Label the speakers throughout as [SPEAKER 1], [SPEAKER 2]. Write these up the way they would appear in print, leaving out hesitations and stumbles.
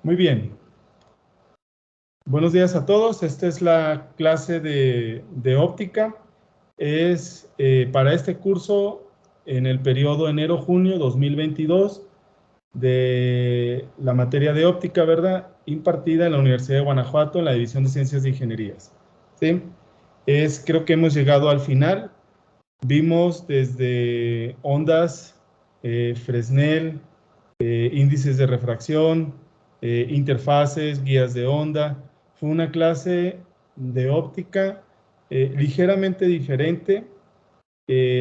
[SPEAKER 1] Muy bien. Buenos días a todos. Esta es la clase de óptica. Es para este curso en el periodo enero-junio 2022 de la materia de óptica, ¿verdad? Impartida en la Universidad de Guanajuato en la División de Ciencias de Ingenierías. ¿Sí? Creo que hemos llegado al final. Vimos desde ondas, Fresnel, índices de refracción, interfaces, guías de onda. Fue una clase de óptica ligeramente diferente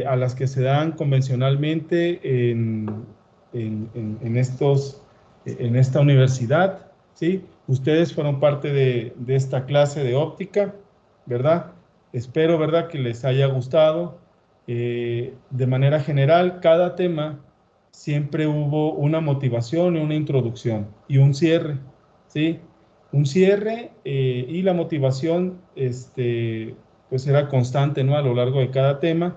[SPEAKER 1] a las que se dan convencionalmente en esta universidad, ¿sí? Ustedes fueron parte de esta clase de óptica, ¿verdad? Espero, ¿verdad?, que les haya gustado. De manera general, cada tema siempre hubo una motivación y una introducción y un cierre, ¿sí? Un cierre y la motivación, pues era constante, ¿no? A lo largo de cada tema.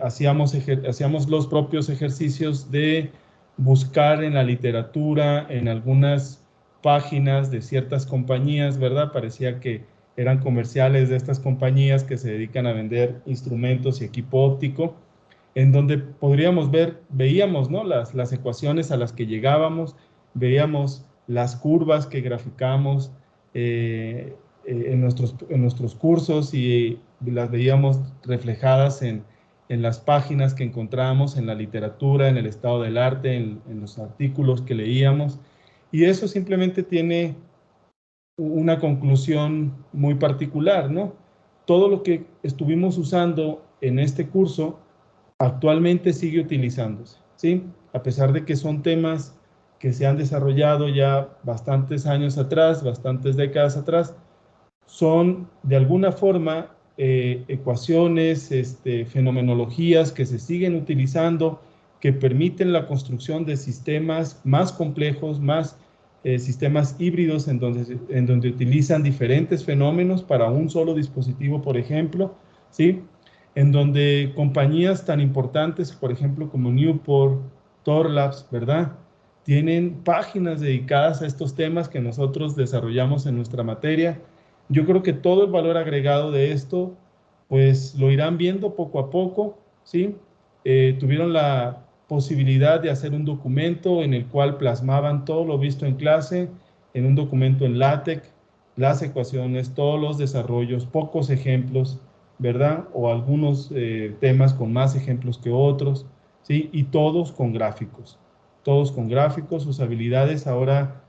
[SPEAKER 1] Hacíamos los propios ejercicios de buscar en la literatura, en algunas páginas de ciertas compañías, ¿verdad? Parecía que eran comerciales de estas compañías que se dedican a vender instrumentos y equipo óptico, en donde veíamos, ¿no?, las ecuaciones a las que llegábamos, veíamos las curvas que graficamos en nuestros cursos y las veíamos reflejadas en las páginas que encontrábamos, en la literatura, en el estado del arte, en los artículos que leíamos. Y eso simplemente tiene una conclusión muy particular, ¿no? Todo lo que estuvimos usando en este curso actualmente sigue utilizándose, ¿sí? A pesar de que son temas que se han desarrollado ya bastantes años atrás, bastantes décadas atrás, son de alguna forma ecuaciones, fenomenologías que se siguen utilizando, que permiten la construcción de sistemas más complejos, más sistemas híbridos en donde utilizan diferentes fenómenos para un solo dispositivo, por ejemplo, ¿sí? En donde compañías tan importantes, por ejemplo, como Newport, Thorlabs, ¿verdad?, tienen páginas dedicadas a estos temas que nosotros desarrollamos en nuestra materia. Yo creo que todo el valor agregado de esto, pues lo irán viendo poco a poco, ¿sí? Tuvieron la posibilidad de hacer un documento en el cual plasmaban todo lo visto en clase, en un documento en LaTeX, las ecuaciones, todos los desarrollos, pocos ejemplos, ¿verdad? O algunos temas con más ejemplos que otros, ¿sí? Y todos con gráficos, sus habilidades ahora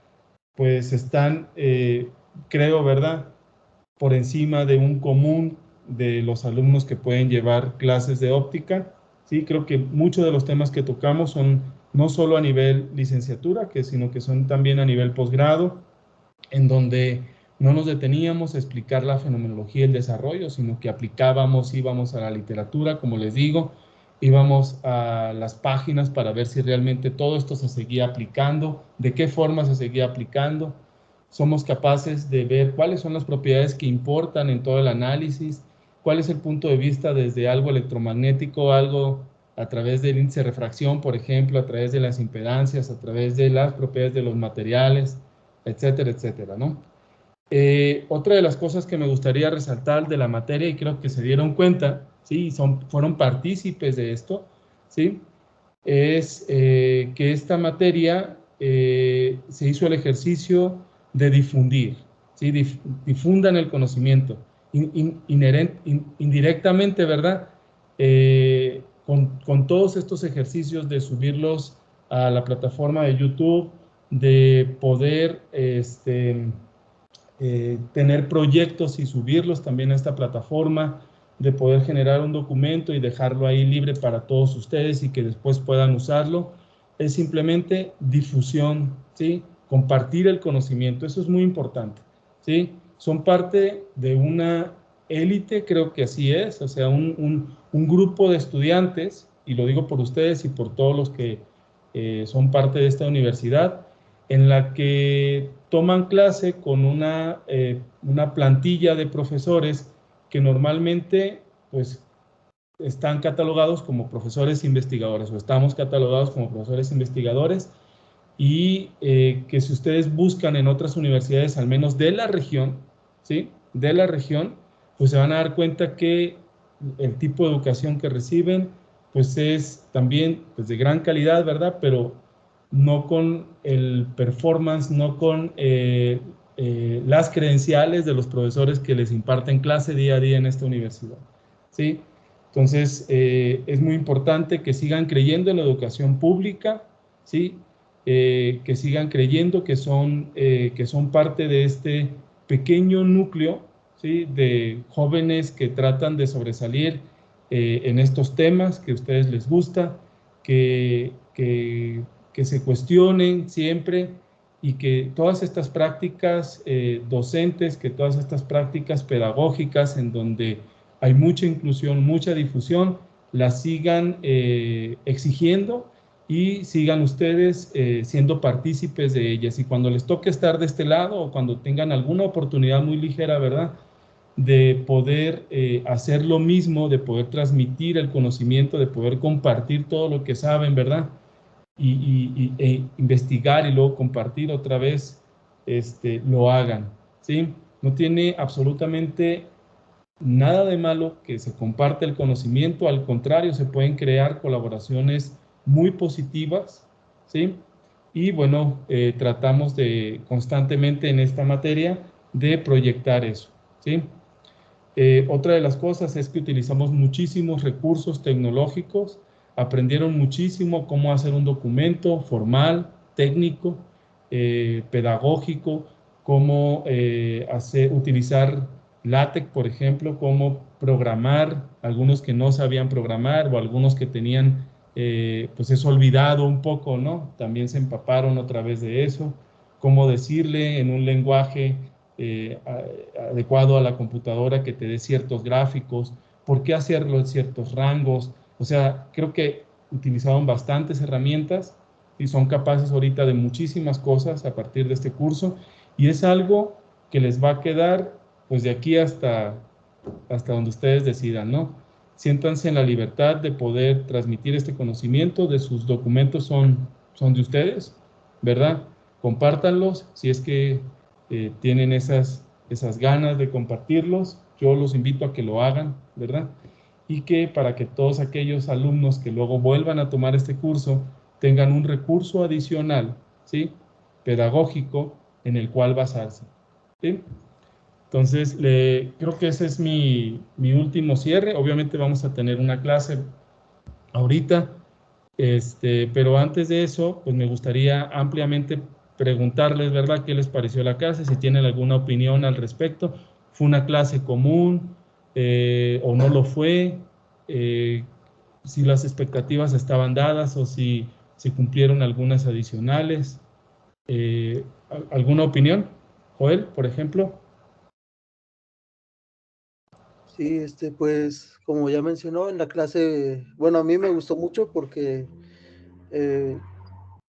[SPEAKER 1] pues están, creo, ¿verdad?, por encima de un común de los alumnos que pueden llevar clases de óptica. Sí, creo que muchos de los temas que tocamos son no solo a nivel licenciatura, sino que son también a nivel posgrado, en donde no nos deteníamos a explicar la fenomenología y el desarrollo, sino que íbamos a la literatura, como les digo, íbamos a las páginas para ver si realmente todo esto se seguía aplicando, de qué forma se seguía aplicando. Somos capaces de ver cuáles son las propiedades que importan en todo el análisis, cuál es el punto de vista desde algo electromagnético, algo a través del índice de refracción, por ejemplo, a través de las impedancias, a través de las propiedades de los materiales, etcétera, etcétera, ¿no? Otra de las cosas que me gustaría resaltar de la materia, y creo que se dieron cuenta, ¿sí?, fueron partícipes de esto, ¿sí?, es que esta materia se hizo el ejercicio de difundir, ¿sí? Difundan el conocimiento, indirectamente, ¿verdad? Con todos estos ejercicios de subirlos a la plataforma de YouTube, de poder tener proyectos y subirlos también a esta plataforma, de poder generar un documento y dejarlo ahí libre para todos ustedes y que después puedan usarlo, es simplemente difusión, ¿sí? Compartir el conocimiento, eso es muy importante, ¿sí? Son parte de una élite, creo que así es, o sea, un grupo de estudiantes, y lo digo por ustedes y por todos los que son parte de esta universidad, en la que toman clase con una plantilla de profesores que normalmente pues están catalogados como profesores investigadores o estamos catalogados como profesores investigadores, y que si ustedes buscan en otras universidades, al menos de la región, ¿sí? De la región, pues se van a dar cuenta que el tipo de educación que reciben, pues es también pues, de gran calidad, ¿verdad? Pero no con el performance, no con las credenciales de los profesores que les imparten clase día a día en esta universidad, ¿sí? Entonces, es muy importante que sigan creyendo en la educación pública, ¿sí? Que sigan creyendo que son parte de este pequeño núcleo, ¿sí? De jóvenes que tratan de sobresalir en estos temas que a ustedes les gusta, que, que, que se cuestionen siempre y que todas estas prácticas docentes, que todas estas prácticas pedagógicas en donde hay mucha inclusión, mucha difusión, las sigan exigiendo y sigan ustedes siendo partícipes de ellas. Y cuando les toque estar de este lado o cuando tengan alguna oportunidad muy ligera, ¿verdad? De poder hacer lo mismo, de poder transmitir el conocimiento, de poder compartir todo lo que saben, ¿verdad? Investigar y luego compartir otra vez, lo hagan, ¿sí? No tiene absolutamente nada de malo que se comparte el conocimiento, al contrario, se pueden crear colaboraciones muy positivas, ¿sí? Y bueno, tratamos de constantemente en esta materia de proyectar eso, ¿sí? Otra de las cosas es que utilizamos muchísimos recursos tecnológicos, aprendieron muchísimo cómo hacer un documento formal, técnico, pedagógico, cómo utilizar LaTeX, por ejemplo, cómo programar, algunos que no sabían programar o algunos que tenían, pues eso olvidado un poco, ¿no? También se empaparon otra vez de eso, cómo decirle en un lenguaje eh, adecuado a la computadora que te dé ciertos gráficos, por qué hacerlo en ciertos rangos. O sea, creo que utilizaron bastantes herramientas y son capaces ahorita de muchísimas cosas a partir de este curso y es algo que les va a quedar pues de aquí hasta donde ustedes decidan, ¿no? Siéntanse en la libertad de poder transmitir este conocimiento, de sus documentos son de ustedes, ¿verdad? Compártanlos si es que tienen esas ganas de compartirlos. Yo los invito a que lo hagan, ¿verdad? Y que para que todos aquellos alumnos que luego vuelvan a tomar este curso tengan un recurso adicional, ¿sí? Pedagógico en el cual basarse, ¿sí? Entonces, creo que ese es mi último cierre. Obviamente vamos a tener una clase ahorita, pero antes de eso, pues me gustaría ampliamente preguntarles, ¿verdad?, qué les pareció la clase, si tienen alguna opinión al respecto. ¿Fue una clase común o no lo fue? Eh, si las expectativas estaban dadas o si se cumplieron algunas adicionales. ¿Alguna opinión? Joel, por ejemplo.
[SPEAKER 2] Sí, pues, como ya mencionó en la clase, bueno, a mí me gustó mucho porque eh,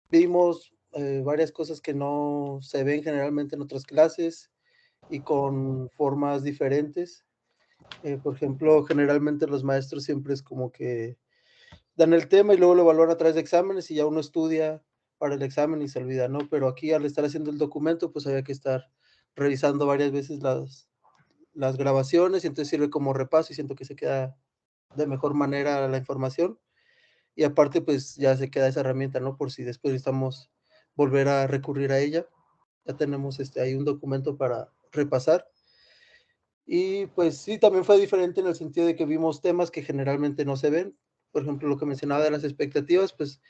[SPEAKER 2] vimos varias cosas que no se ven generalmente en otras clases y con formas diferentes. Por ejemplo, generalmente los maestros siempre es como que dan el tema y luego lo evalúan a través de exámenes y ya uno estudia para el examen y se olvida, ¿no? Pero aquí al estar haciendo el documento, pues había que estar revisando varias veces las grabaciones y entonces sirve como repaso y siento que se queda de mejor manera la información y aparte pues ya se queda esa herramienta, ¿no? Por si después necesitamos volver a recurrir a ella, ya tenemos ahí un documento para repasar. Y pues sí, también fue diferente en el sentido de que vimos temas que generalmente no se ven. Por ejemplo, lo que mencionaba de las expectativas, pues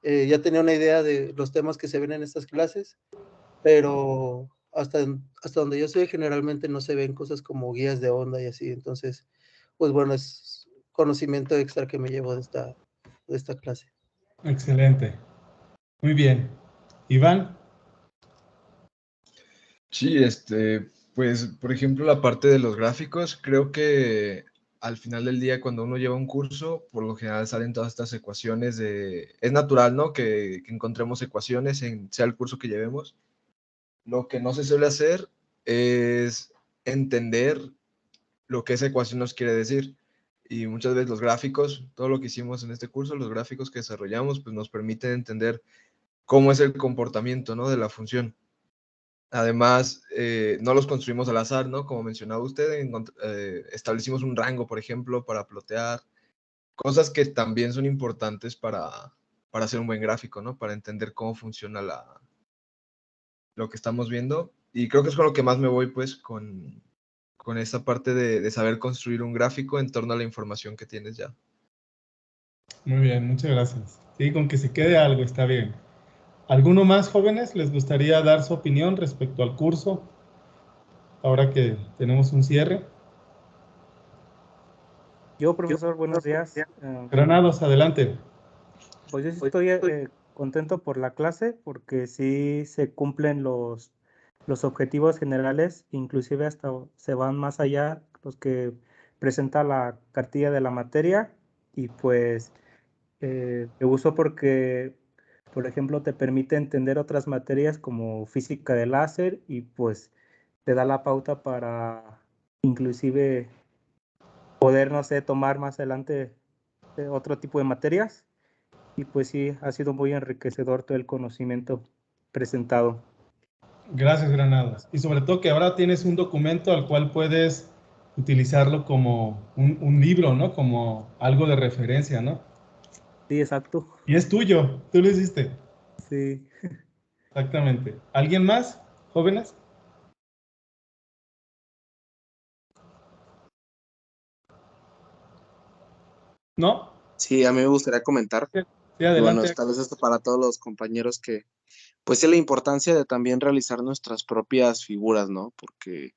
[SPEAKER 2] ya tenía una idea de los temas que se ven en estas clases, pero hasta donde yo sé, generalmente no se ven cosas como guías de onda y así. Entonces, pues bueno, es conocimiento extra que me llevo de esta clase.
[SPEAKER 1] Excelente. Muy bien. Iván.
[SPEAKER 3] Sí, pues, por ejemplo, la parte de los gráficos, creo que al final del día, cuando uno lleva un curso, por lo general salen todas estas ecuaciones de... Es natural, ¿no? Que encontremos ecuaciones en sea el curso que llevemos. Lo que no se suele hacer es entender lo que esa ecuación nos quiere decir. Y muchas veces los gráficos, todo lo que hicimos en este curso, los gráficos que desarrollamos, pues nos permiten entender cómo es el comportamiento, ¿no? De la función. Además, no los construimos al azar, ¿no? Como mencionaba usted, establecimos un rango, por ejemplo, para plotear, cosas que también son importantes para hacer un buen gráfico, ¿no? Para entender cómo funciona lo que estamos viendo. Y creo que es con lo que más me voy, pues, con esta parte de saber construir un gráfico en torno a la información que tienes ya.
[SPEAKER 1] Muy bien, muchas gracias. Sí, con que se quede algo, está bien. ¿Alguno más, jóvenes, les gustaría dar su opinión respecto al curso, ahora que tenemos un cierre?
[SPEAKER 4] Yo, profesor, buenos días.
[SPEAKER 1] Granados, adelante.
[SPEAKER 4] Pues yo sí estoy contento por la clase porque sí se cumplen los objetivos generales, inclusive hasta se van más allá los que presenta la cartilla de la materia y pues me gustó porque, por ejemplo, te permite entender otras materias como física de láser y pues te da la pauta para inclusive poder, no sé, tomar más adelante otro tipo de materias. Y pues sí, ha sido muy enriquecedor todo el conocimiento presentado.
[SPEAKER 1] Gracias, Granados. Y sobre todo que ahora tienes un documento al cual puedes utilizarlo como un libro, ¿no? Como algo de referencia, ¿no?
[SPEAKER 4] Sí, exacto.
[SPEAKER 1] Y es tuyo, tú lo hiciste.
[SPEAKER 4] Sí.
[SPEAKER 1] Exactamente. ¿Alguien más, jóvenes? ¿No?
[SPEAKER 5] Sí, a mí me gustaría comentar,
[SPEAKER 1] Sí,
[SPEAKER 5] y bueno,
[SPEAKER 1] adelante.
[SPEAKER 5] tal vez esto para todos los compañeros que, pues sí, la importancia de también realizar nuestras propias figuras, ¿no? Porque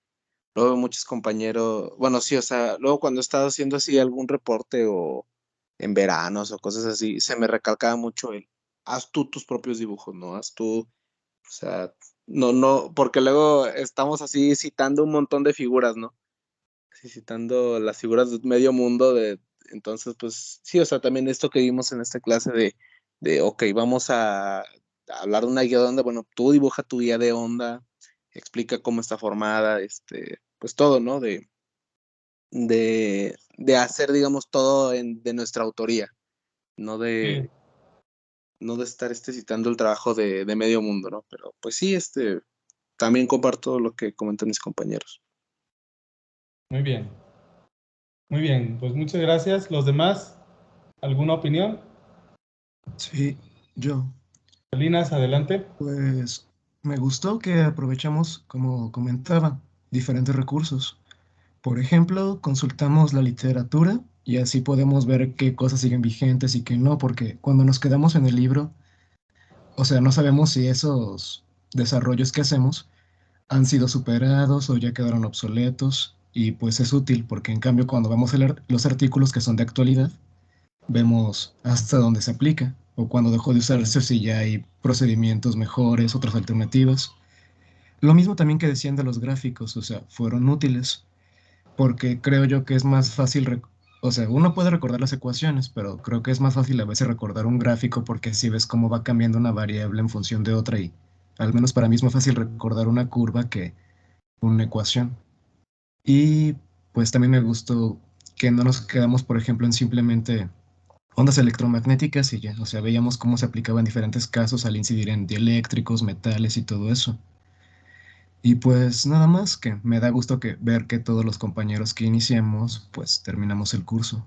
[SPEAKER 5] luego muchos compañeros, bueno, sí, o sea, luego cuando he estado haciendo así algún reporte o en veranos o cosas así, se me recalcaba mucho el, haz tú tus propios dibujos, ¿no? Haz tú, o sea, no, porque luego estamos así citando un montón de figuras, ¿no? Sí, citando las figuras de medio mundo entonces pues sí, o sea, también esto que vimos en esta clase ok, vamos a hablar de una guía de onda, bueno, tú dibuja tu guía de onda, explica cómo está formada, pues todo, ¿no? De hacer, digamos, todo de nuestra autoría, no de,
[SPEAKER 1] Sí,
[SPEAKER 5] no de estar citando el trabajo de medio mundo, ¿no? Pero pues sí, también comparto lo que comentan mis compañeros.
[SPEAKER 1] muy bien. Muy bien, pues muchas gracias. ¿Los demás? ¿Alguna opinión?
[SPEAKER 6] Sí, yo.
[SPEAKER 1] Salinas, adelante.
[SPEAKER 6] Pues me gustó que aprovechamos, como comentaba, diferentes recursos. Por ejemplo, consultamos la literatura y así podemos ver qué cosas siguen vigentes y qué no, porque cuando nos quedamos en el libro, o sea, no sabemos si esos desarrollos que hacemos han sido superados o ya quedaron obsoletos y pues es útil porque en cambio cuando vamos a leer los artículos que son de actualidad, vemos hasta dónde se aplica o cuando dejó de usarse si ya hay procedimientos mejores, otras alternativas. Lo mismo también que decían de los gráficos, o sea, fueron útiles porque creo yo que es más fácil, o sea, uno puede recordar las ecuaciones, pero creo que es más fácil a veces recordar un gráfico porque así ves cómo va cambiando una variable en función de otra y al menos para mí es más fácil recordar una curva que una ecuación. Y pues también me gustó que no nos quedamos, por ejemplo, en simplemente ondas electromagnéticas y ya, o sea, veíamos cómo se aplicaba en diferentes casos al incidir en dieléctricos, metales y todo eso. Y pues nada más que me da gusto que ver que todos los compañeros que iniciamos, pues terminamos el curso.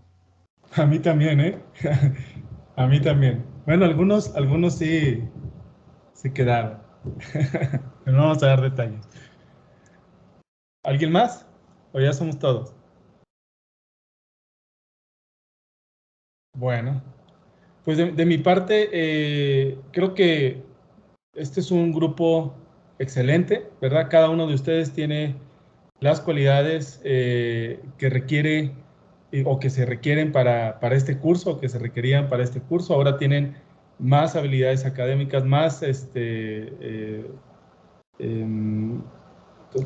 [SPEAKER 1] A mí también, ¿eh? A mí también. Bueno, algunos sí se quedaron. Pero no vamos a dar detalles. ¿Alguien más? ¿O ya somos todos? Bueno, pues de mi parte, creo que este es un grupo excelente, ¿verdad? Cada uno de ustedes tiene las cualidades que requiere o que se requieren para este curso, o que se requerían para este curso. Ahora tienen más habilidades académicas, em,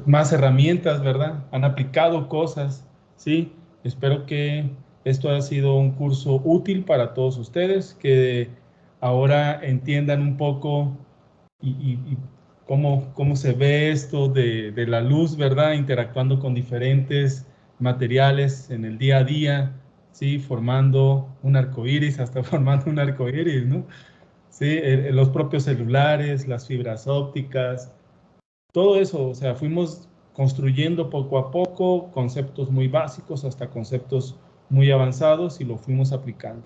[SPEAKER 1] más herramientas, ¿verdad? Han aplicado cosas, ¿sí? Espero que esto haya sido un curso útil para todos ustedes, que ahora entiendan un poco y cómo se ve esto de la luz, ¿verdad? Interactuando con diferentes materiales en el día a día, ¿sí? Formando un arco iris, hasta formando un arco iris, ¿no? ¿sí? Los propios celulares, las fibras ópticas, todo eso, o sea, fuimos construyendo poco a poco conceptos muy básicos hasta conceptos muy avanzados y lo fuimos aplicando,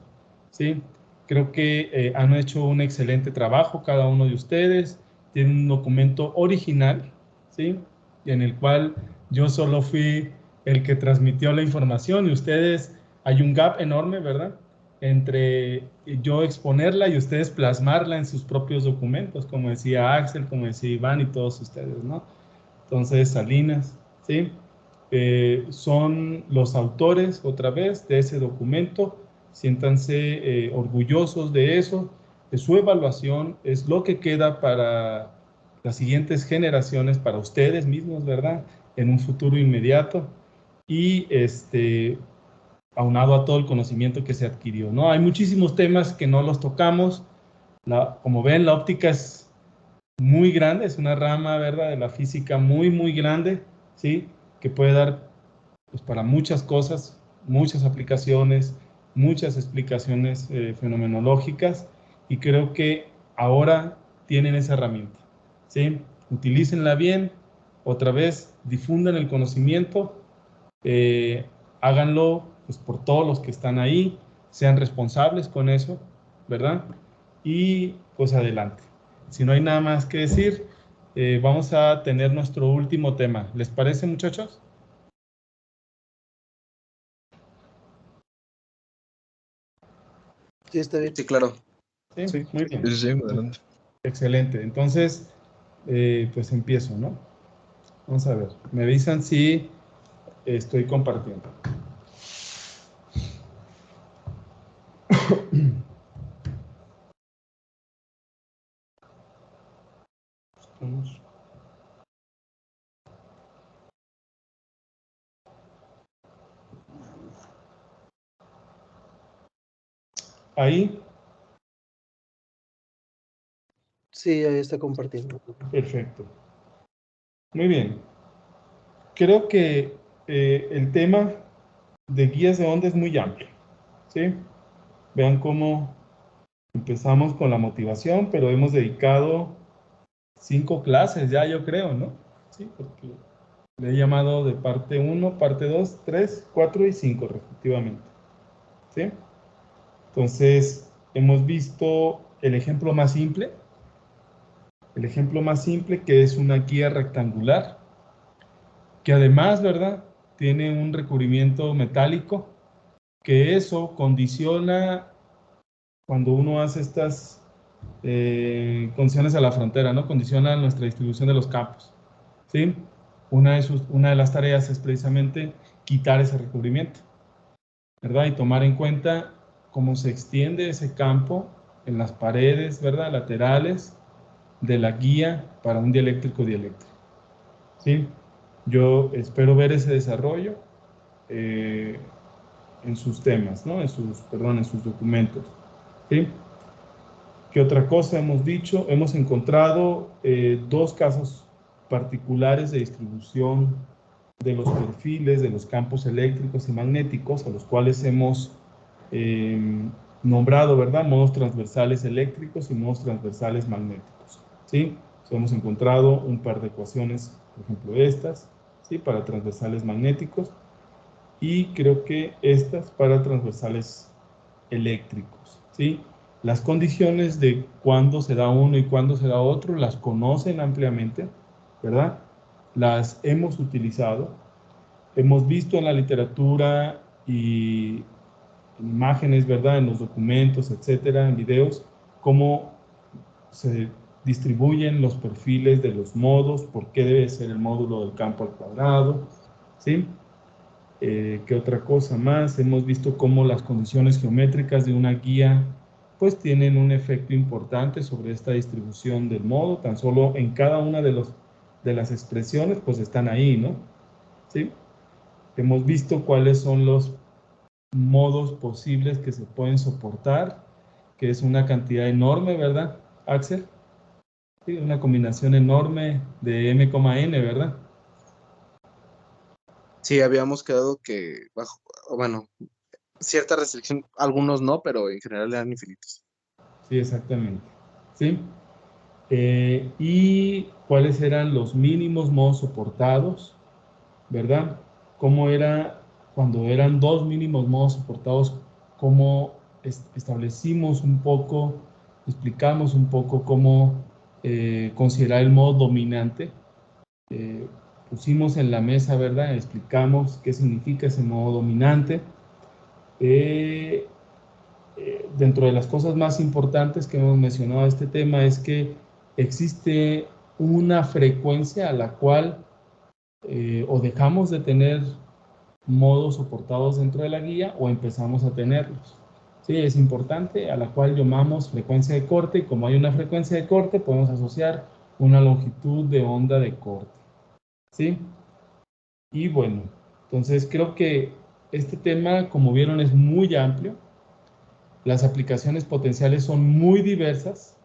[SPEAKER 1] ¿sí? Creo que han hecho un excelente trabajo cada uno de ustedes, tienen un documento original, ¿sí? En el cual yo solo fui el que transmitió la información y ustedes, hay un gap enorme, ¿verdad? Entre yo exponerla y ustedes plasmarla en sus propios documentos, como decía Axel, como decía Iván y todos ustedes, ¿no? Entonces, Salinas, ¿sí? Son los autores, otra vez, de ese documento. Siéntanse orgullosos de eso, de su evaluación, es lo que queda para las siguientes generaciones, para ustedes mismos, ¿verdad? En un futuro inmediato. Y aunado a todo el conocimiento que se adquirió, ¿no? Hay muchísimos temas que no los tocamos. Como ven, la óptica es muy grande, es una rama, ¿verdad?, de la física muy, muy grande, ¿sí? Que puede dar pues, para muchas cosas, muchas aplicaciones, muchas explicaciones fenomenológicas, y creo que ahora tienen esa herramienta, ¿sí? Utilícenla bien, otra vez, difundan el conocimiento, háganlo pues, por todos los que están ahí, sean responsables con eso, ¿verdad? Y pues adelante. Si no hay nada más que decir, vamos a tener nuestro último tema. ¿Les parece, muchachos?
[SPEAKER 2] Sí, está bien.
[SPEAKER 5] Sí, claro.
[SPEAKER 1] Sí,
[SPEAKER 6] Sí.
[SPEAKER 1] muy bien.
[SPEAKER 3] Sí, adelante.
[SPEAKER 1] Excelente. Entonces, pues empiezo, ¿no? Vamos a ver. Me avisan si estoy compartiendo. Vamos. Ahí,
[SPEAKER 2] Sí, ahí está compartiendo.
[SPEAKER 1] perfecto. Muy bien. Creo que el tema de guías de onda es muy amplio, ¿sí? Vean cómo empezamos con la motivación, pero hemos dedicado 5 clases ya, yo creo, ¿no? Sí, porque le he llamado de parte 1, parte 2, 3, 4 y 5 respectivamente, ¿sí? Entonces, hemos visto el ejemplo más simple que es una guía rectangular, que además, ¿verdad?, tiene un recubrimiento metálico, que eso condiciona cuando uno hace estas condiciones a la frontera, ¿no? Condiciona nuestra distribución de los campos, ¿sí? Una de las tareas es precisamente quitar ese recubrimiento, ¿verdad? Y tomar en cuenta cómo se extiende ese campo en las paredes, ¿verdad?, laterales de la guía para un dieléctrico dieléctrico, ¿sí? Yo espero ver ese desarrollo en sus temas, ¿no? En sus documentos, ¿sí? ¿Qué otra cosa hemos dicho? Hemos encontrado 2 casos particulares de distribución de los perfiles de los campos eléctricos y magnéticos, a los cuales hemos nombrado, ¿verdad?, modos transversales eléctricos y modos transversales magnéticos, ¿sí? Hemos encontrado un par de ecuaciones, por ejemplo estas, ¿sí?, para transversales magnéticos, y creo que estas para transversales eléctricos, ¿sí? Las condiciones de cuándo se da uno y cuándo se da otro las conocen ampliamente, ¿verdad? Las hemos utilizado, hemos visto en la literatura y en imágenes, ¿verdad?, en los documentos, etcétera, en videos, cómo se distribuyen los perfiles de los modos, por qué debe ser el módulo del campo al cuadrado, ¿sí? ¿Qué otra cosa más? Hemos visto cómo las condiciones geométricas de una guía pues tienen un efecto importante sobre esta distribución del modo, tan solo en cada una de las expresiones pues están ahí, ¿no? ¿Sí? Hemos visto cuáles son los modos posibles que se pueden soportar, que es una cantidad enorme, ¿verdad, Axel? Sí, una combinación enorme de m,n, ¿verdad?
[SPEAKER 5] Sí, habíamos quedado que bueno, cierta restricción, algunos no, pero en general eran infinitos.
[SPEAKER 1] Sí, exactamente. ¿sí? Y cuáles eran los mínimos modos soportados, ¿verdad? Cómo era cuando eran 2 mínimos modos soportados, cómo establecimos un poco, explicamos un poco cómo considerar el modo dominante. Pusimos en la mesa, ¿verdad? Explicamos qué significa ese modo dominante. Dentro de las cosas más importantes que hemos mencionado este tema es que existe una frecuencia a la cual o dejamos de tener modos soportados dentro de la guía o empezamos a tenerlos. Sí, es importante, a la cual llamamos frecuencia de corte, y como hay una frecuencia de corte, podemos asociar una longitud de onda de corte. ¿Sí? Y bueno, entonces creo que este tema, como vieron, es muy amplio. Las aplicaciones potenciales son muy diversas,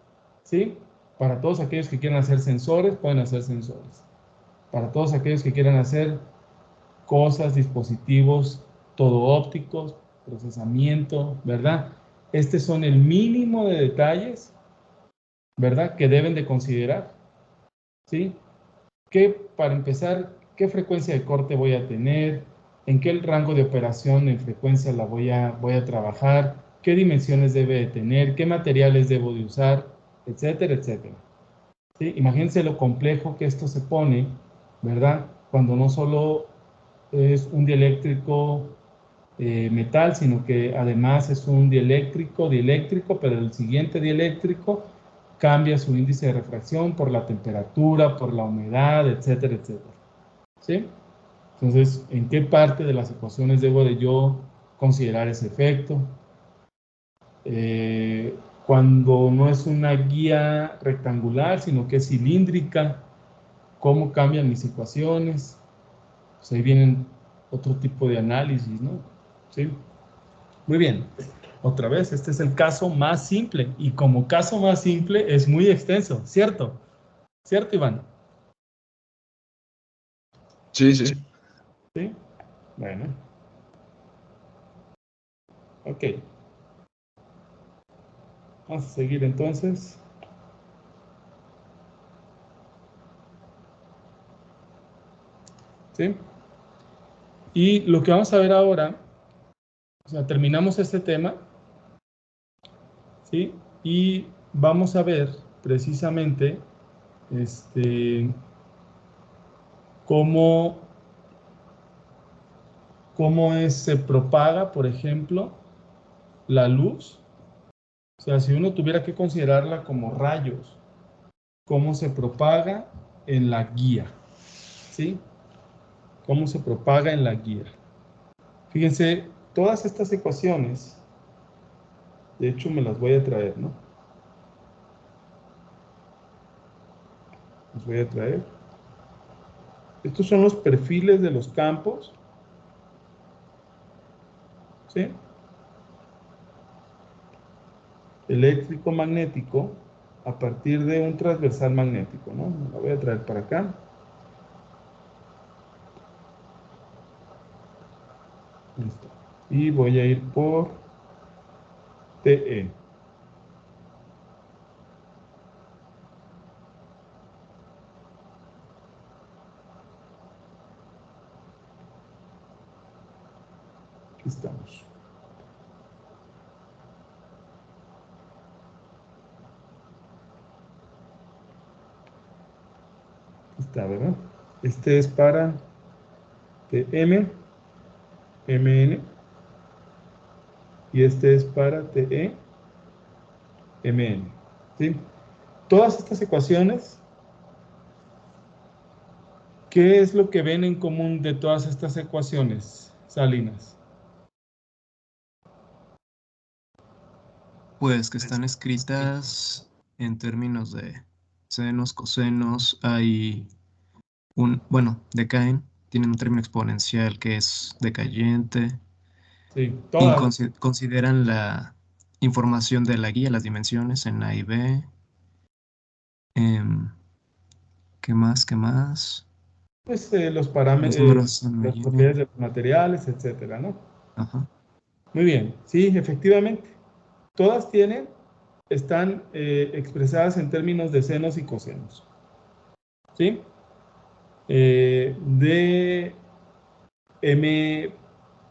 [SPEAKER 1] ¿sí? Para todos aquellos que quieran hacer sensores, pueden hacer sensores. Para todos aquellos que quieran hacer cosas, dispositivos, todo ópticos, procesamiento, ¿verdad? Estos son el mínimo de detalles, ¿verdad? Que deben de considerar, ¿sí? Para empezar, ¿qué frecuencia de corte voy a tener? ¿En qué rango de operación en frecuencia la voy a trabajar? ¿Qué dimensiones debe de tener? ¿Qué materiales debo de usar? Etcétera, etcétera. ¿Sí? Imagínense lo complejo que esto se pone, ¿verdad? Cuando no solo es un dieléctrico metal, sino que además es un dieléctrico, pero el siguiente dieléctrico cambia su índice de refracción por la temperatura, por la humedad, etcétera, etcétera. ¿Sí? Entonces, ¿en qué parte de las ecuaciones debo de yo considerar ese efecto? Cuando no es una guía rectangular, sino que es cilíndrica, ¿cómo cambian mis ecuaciones? Pues ahí vienen otro tipo de análisis, ¿no? ¿Sí? Muy bien. Otra vez, este es el caso más simple. Y como caso más simple es muy extenso, ¿cierto? ¿Cierto, Iván?
[SPEAKER 3] Sí, sí.
[SPEAKER 1] ¿Sí? Bueno. Ok. Vamos a seguir entonces. ¿Sí? Y lo que vamos a ver ahora, o sea, terminamos este tema, ¿sí? Y vamos a ver precisamente cómo se propaga, por ejemplo, la luz. O sea, si uno tuviera que considerarla como rayos, cómo se propaga en la guía, ¿sí? Cómo se propaga en la guía. Fíjense, todas estas ecuaciones, de hecho me las voy a traer, ¿no? Las voy a traer. Estos son los perfiles de los campos, ¿sí? Eléctrico magnético a partir de un transversal magnético, ¿no? La voy a traer para acá. Listo. Y voy a ir por TE. Aquí estamos. Aquí está, ¿verdad? Este es para TM, MN, y este es para TE, MN. ¿Sí? Todas estas ecuaciones, ¿qué es lo que ven en común de todas estas ecuaciones, Salinas?
[SPEAKER 6] Pues que están escritas en términos de senos, cosenos, hay bueno, decaen, tienen un término exponencial que es decayente.
[SPEAKER 1] Sí,
[SPEAKER 6] Y
[SPEAKER 1] todas.
[SPEAKER 6] consideran la información de la guía, las dimensiones en A y B. ¿Qué más? ¿Qué más?
[SPEAKER 1] Pues los
[SPEAKER 6] Los
[SPEAKER 1] parámetros,
[SPEAKER 6] números son
[SPEAKER 1] las
[SPEAKER 6] línea.
[SPEAKER 1] propiedades de los materiales, etcétera, ¿no?
[SPEAKER 6] Ajá.
[SPEAKER 1] Muy bien, sí, efectivamente. Todas tienen están expresadas en términos de senos y cosenos. ¿Sí? De m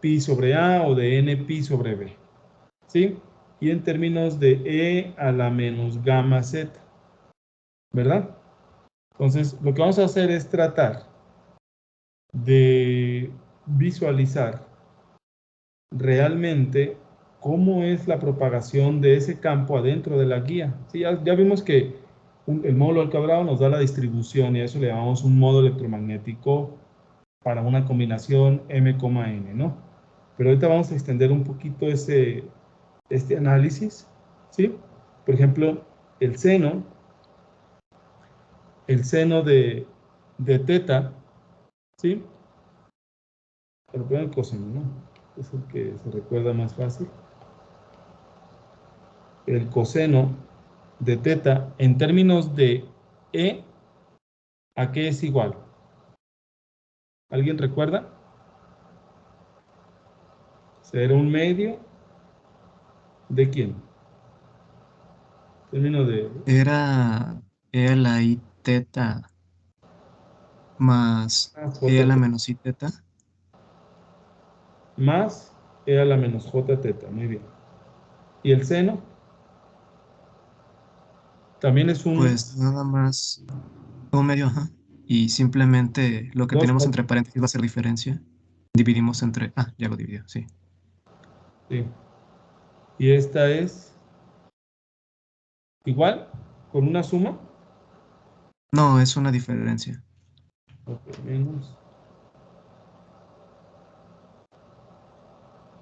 [SPEAKER 1] pi sobre a o de n pi sobre b. ¿Sí? Y en términos de e a la menos gamma z. ¿Verdad? Entonces, lo que vamos a hacer es tratar de visualizar realmente cómo es la propagación de ese campo adentro de la guía. Sí, ya vimos que el módulo del cuadrado nos da la distribución y a eso le llamamos un modo electromagnético para una combinación m, n, ¿no? Pero ahorita vamos a extender un poquito este análisis, ¿sí? Por ejemplo, el seno de teta, ¿sí? Pero primero el coseno, ¿no? Es el que se recuerda más fácil. El coseno de teta en términos de E, ¿a qué es igual? ¿Alguien recuerda? ¿Será un medio de quién? Término de
[SPEAKER 6] Era E a la I teta más E a la
[SPEAKER 1] j
[SPEAKER 6] menos I teta.
[SPEAKER 1] más E a la menos j teta, muy bien. ¿Y el seno? También es un
[SPEAKER 6] Pues nada más un medio, ajá. Y simplemente lo que
[SPEAKER 1] 2
[SPEAKER 6] tenemos
[SPEAKER 1] j,
[SPEAKER 6] entre paréntesis va a ser diferencia. Dividimos entre... Ah, ya lo dividió, sí.
[SPEAKER 1] sí. Y esta es igual, con una suma.
[SPEAKER 6] No, es una diferencia.
[SPEAKER 1] Ok, menos.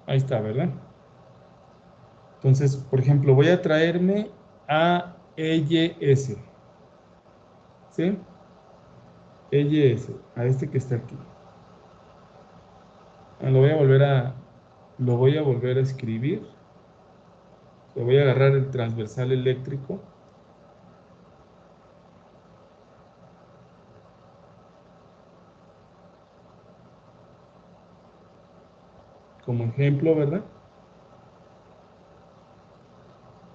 [SPEAKER 1] Ahí está, ¿verdad? Entonces, por ejemplo, voy a traerme a EYS, ¿sí? EYS, a este que está aquí. Lo voy a volver a escribir. Le voy a agarrar el transversal eléctrico. Como ejemplo, ¿verdad?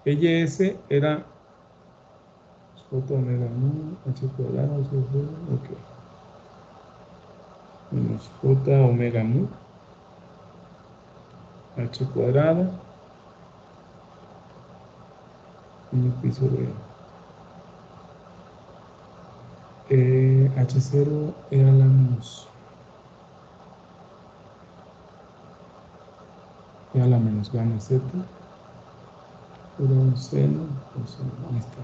[SPEAKER 1] EYS era J omega mu, H cuadrado, ok. Menos J omega mu, H cuadrado, y pi sobre H0 era la menos. Era la menos gamma Z. Era un seno, ahí está.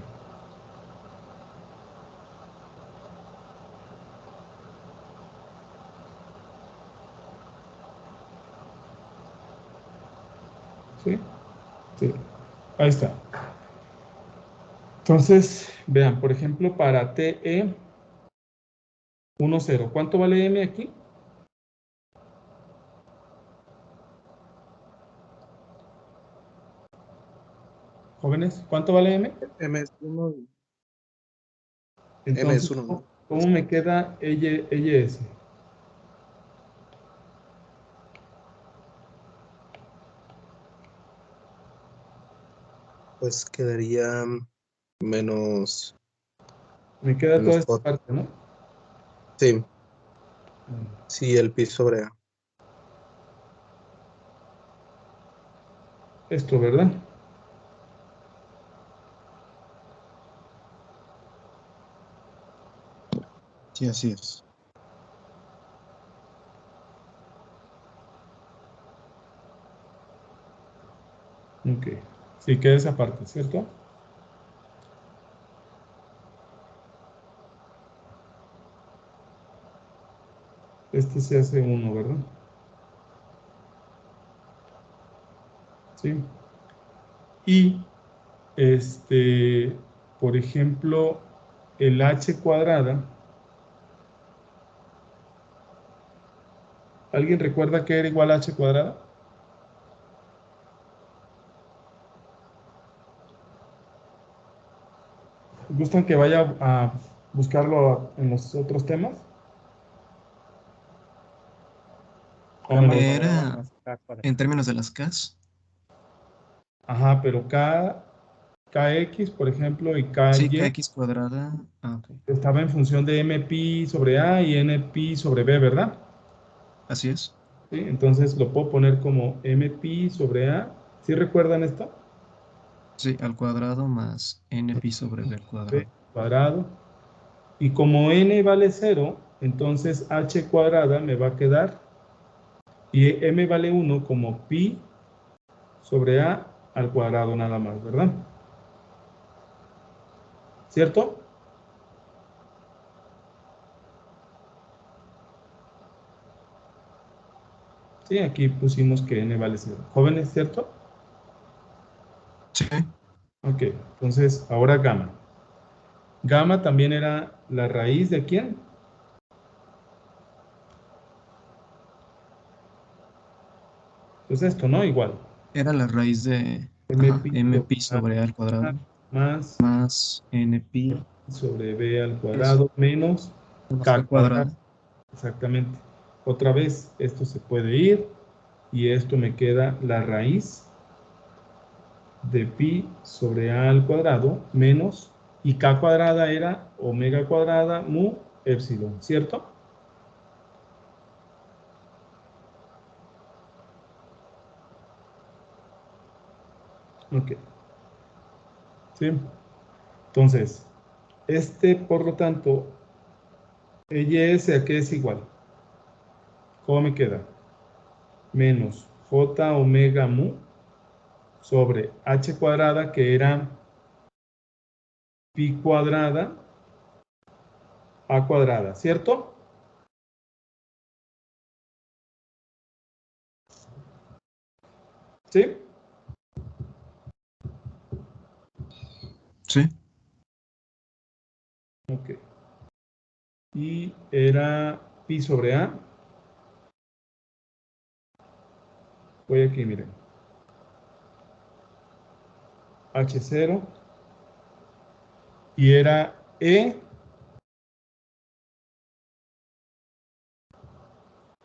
[SPEAKER 1] ¿Sí? Sí. Ahí está. Entonces, vean, por ejemplo, para TE 10, ¿cuánto vale M aquí? Jóvenes, ¿cuánto vale M?
[SPEAKER 5] M es 1. M es
[SPEAKER 1] Entonces,
[SPEAKER 5] 1, ¿no?
[SPEAKER 1] ¿cómo me queda EYS?
[SPEAKER 5] Pues quedaría menos,
[SPEAKER 1] Me queda toda
[SPEAKER 5] menos
[SPEAKER 1] esta
[SPEAKER 5] J.
[SPEAKER 1] parte, ¿no?
[SPEAKER 5] Sí, sí, el pi sobre A.
[SPEAKER 1] Esto, ¿verdad?
[SPEAKER 6] Sí, así es.
[SPEAKER 1] Ok. Sí, queda esa parte, ¿cierto? Este se hace 1, ¿verdad? Sí. Y, por ejemplo, el H cuadrada. ¿Alguien recuerda que era igual a H cuadrada? ¿Gustan que vaya a buscarlo en los otros temas? ¿O
[SPEAKER 4] Era
[SPEAKER 1] me
[SPEAKER 4] más
[SPEAKER 1] lo...
[SPEAKER 4] cuadrado
[SPEAKER 6] Era
[SPEAKER 4] más K cuadrado.
[SPEAKER 6] en términos de las Ks.
[SPEAKER 1] Ajá, pero K kx, por ejemplo, y
[SPEAKER 6] Sí,
[SPEAKER 1] ky
[SPEAKER 6] kx cuadrada. Ah, ok.
[SPEAKER 1] estaba en función de m pi sobre a y n pi sobre b, ¿verdad?
[SPEAKER 6] Así es.
[SPEAKER 1] ¿Sí? Entonces lo puedo poner como m pi sobre a. ¿Sí recuerdan esto?
[SPEAKER 6] Sí, al cuadrado más n pi sobre b al
[SPEAKER 1] B
[SPEAKER 6] cuadrado.
[SPEAKER 1] cuadrado. Y como n vale 0, entonces h cuadrada me va a quedar, y m vale 1 como pi sobre a al cuadrado nada más, ¿verdad? ¿Cierto? Sí, aquí pusimos que n vale 0. ¿Jóvenes, cierto?
[SPEAKER 6] Sí,
[SPEAKER 1] Ok, entonces ahora gamma. Gamma también era la raíz de ¿quién? Pues esto, ¿no? Igual.
[SPEAKER 6] era la raíz de m pi
[SPEAKER 1] A
[SPEAKER 6] sobre a al cuadrado
[SPEAKER 1] más
[SPEAKER 6] más n pi
[SPEAKER 1] sobre b al
[SPEAKER 6] es
[SPEAKER 1] cuadrado menos
[SPEAKER 6] menos
[SPEAKER 1] k
[SPEAKER 6] k
[SPEAKER 1] cuadrado.
[SPEAKER 6] cuadrado.
[SPEAKER 1] Exactamente. Otra vez, esto se puede ir y esto me queda la raíz de pi sobre a al cuadrado menos, y k cuadrada era omega cuadrada mu epsilon, ¿cierto? Ok. ¿Sí? Entonces, por lo tanto, EYS a qué es igual. ¿Cómo me queda? Menos j omega mu sobre h cuadrada, que era pi cuadrada a cuadrada, ¿cierto? ¿Sí?
[SPEAKER 6] Sí,
[SPEAKER 1] Ok. Y era pi sobre a. Voy aquí, miren. H0. Y era E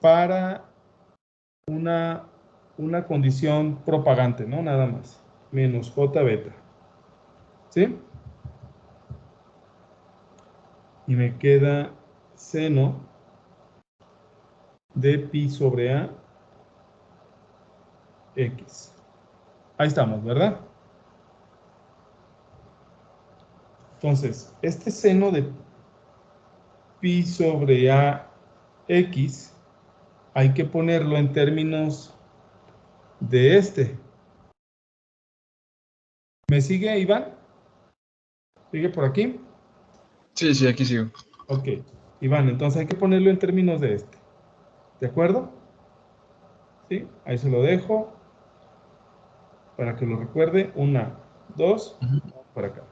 [SPEAKER 1] para una condición propagante, ¿no? Nada más. Menos J beta. ¿Sí? Y me queda seno de pi sobre a x. Ahí estamos, ¿verdad? Entonces, este seno de pi sobre a x hay que ponerlo en términos de este. ¿Me sigue, Iván? ¿Sigue por aquí?
[SPEAKER 3] Sí, sí, aquí sigo.
[SPEAKER 1] Ok. Iván, entonces hay que ponerlo en términos de este. ¿De acuerdo? ¿Sí? Ahí se lo dejo para que lo recuerde. 1, 2, para acá.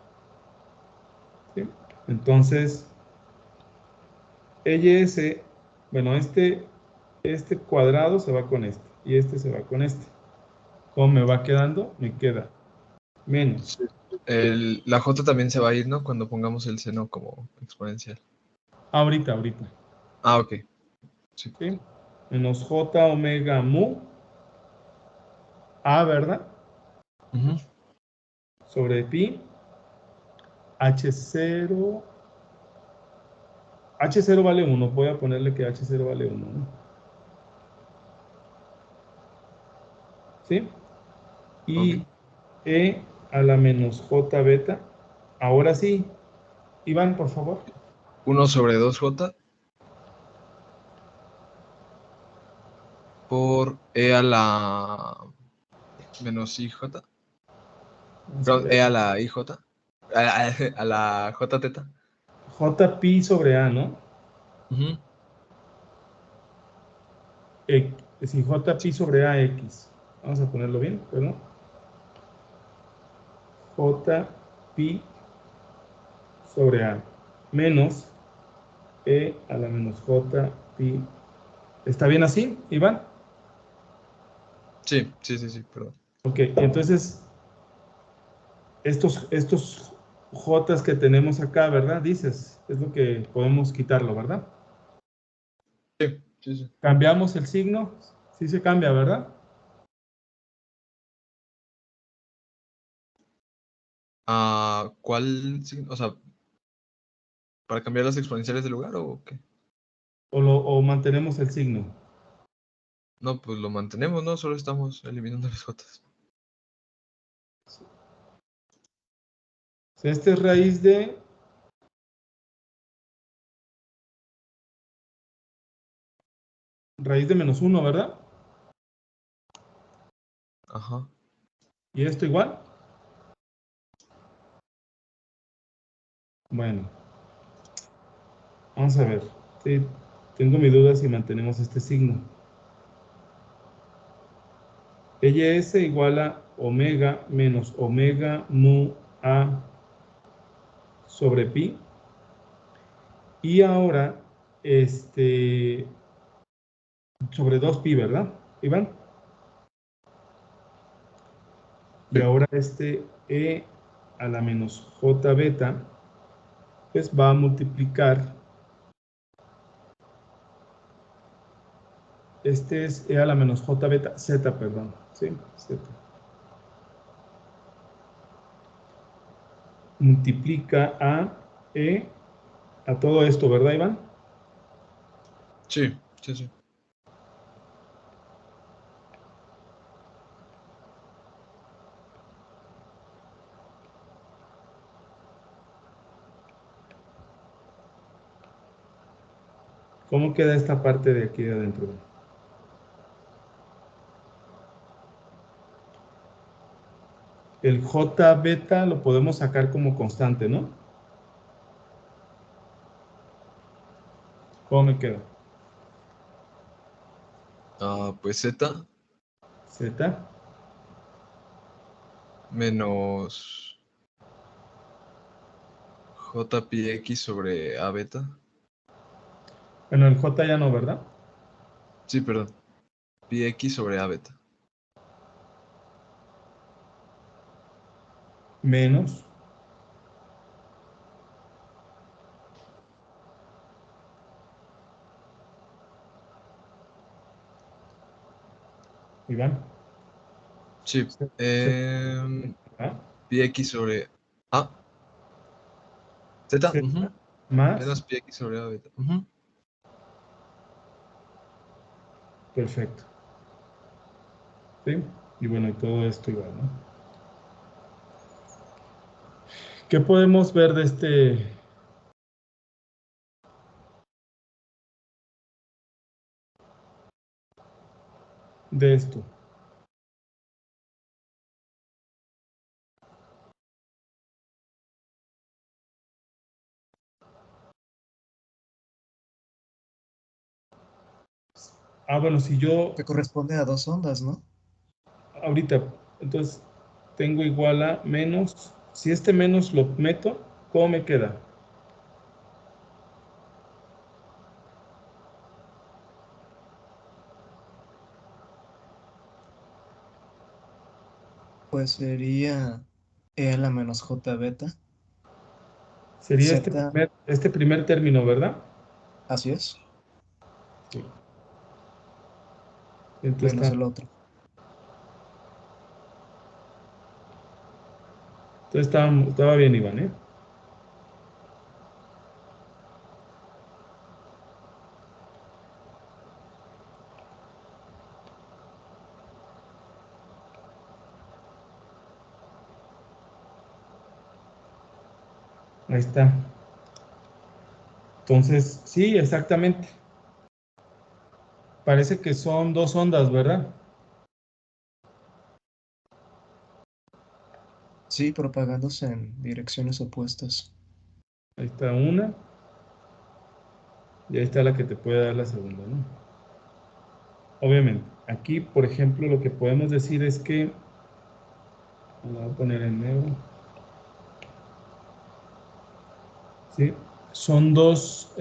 [SPEAKER 1] ¿Sí? Entonces, EYS, bueno, este cuadrado se va con este y este se va con este. ¿Cómo me va quedando? Me queda menos.
[SPEAKER 3] Sí. La J también se va a ir, ¿no? Cuando pongamos el seno como exponencial.
[SPEAKER 1] Ahorita.
[SPEAKER 3] Ah, ok. Sí.
[SPEAKER 1] ¿Sí? Menos J omega mu A, ¿verdad?
[SPEAKER 3] Ujú.
[SPEAKER 1] Sobre pi H0. H0 vale 1. Voy a ponerle que H0 vale 1, ¿no? ¿Sí?
[SPEAKER 3] Ok.
[SPEAKER 1] Y E a la menos J beta. Ahora sí. Iván, por favor.
[SPEAKER 3] 1 sobre 2J por E a la menos IJ.
[SPEAKER 1] Vamos a
[SPEAKER 3] Perdón,
[SPEAKER 1] ver.
[SPEAKER 3] E a la IJ. A la J teta.
[SPEAKER 1] J pi sobre A, ¿no?
[SPEAKER 3] Ujú.
[SPEAKER 1] Si J pi sobre A X. Vamos a ponerlo bien, perdón. J pi sobre A menos E a la menos J pi. ¿Está bien así, Iván?
[SPEAKER 3] Sí, sí, sí, sí, perdón.
[SPEAKER 1] Ok, entonces estos J que tenemos acá, ¿verdad? Dices, es lo que podemos quitarlo, ¿verdad?
[SPEAKER 3] Sí, sí, sí.
[SPEAKER 1] Cambiamos el signo, sí se cambia, ¿verdad?
[SPEAKER 3] ¿Cuál signo? O sea, ¿para cambiar las exponenciales de lugar o qué?
[SPEAKER 1] O mantenemos el signo.
[SPEAKER 3] No, pues lo mantenemos, ¿no? Solo estamos eliminando las jotas.
[SPEAKER 1] O sea, este es raíz de menos 1, ¿verdad?
[SPEAKER 3] Ajá.
[SPEAKER 1] ¿Y esto igual? Bueno, vamos a ver. Sí, tengo mi duda si mantenemos este signo. Ys igual a omega menos omega mu a sobre pi. Y ahora, sobre 2pi, ¿verdad, Iván? Y
[SPEAKER 3] Sí.
[SPEAKER 1] ahora E a la menos J beta, pues va a multiplicar. Este es E a la menos J beta, Z, perdón. Sí, Z. Multiplica a E a todo esto, ¿verdad, Iván?
[SPEAKER 3] Sí, sí, sí.
[SPEAKER 1] ¿Cómo queda esta parte de aquí de adentro? El J beta lo podemos sacar como constante, ¿no? ¿Cómo me queda?
[SPEAKER 3] Pues Z
[SPEAKER 1] Z
[SPEAKER 3] menos J pi X sobre A beta.
[SPEAKER 1] Bueno, el J ya no, ¿verdad?
[SPEAKER 3] Sí, perdón. Pi X sobre A beta.
[SPEAKER 1] Menos Iván.
[SPEAKER 3] Sí.
[SPEAKER 1] ¿Ah?
[SPEAKER 3] Pi X sobre A. Z.
[SPEAKER 1] Z más.
[SPEAKER 3] Menos pi X sobre A beta.
[SPEAKER 1] Perfecto. ¿Sí? Y bueno, y todo esto igual, ¿no? ¿Qué podemos ver de esto? Bueno, si yo
[SPEAKER 6] Que corresponde a dos ondas, ¿no?
[SPEAKER 1] ahorita, entonces tengo igual a menos, si este menos lo meto, ¿cómo me queda?
[SPEAKER 6] Pues sería E a la menos J beta.
[SPEAKER 1] Sería
[SPEAKER 6] Z,
[SPEAKER 1] este primer término, ¿verdad?
[SPEAKER 6] así es,
[SPEAKER 1] Sí. Entonces
[SPEAKER 6] menos el otro.
[SPEAKER 1] estaba bien, Iván, ¿eh? Ahí está. Entonces, sí, exactamente. Parece que son dos ondas, ¿verdad?
[SPEAKER 6] Sí, propagándose en direcciones opuestas.
[SPEAKER 1] Ahí está una. Y ahí está la que te puede dar la segunda, ¿no? Obviamente, aquí, por ejemplo, lo que podemos decir es que, voy a poner en negro, ¿sí? Son dos,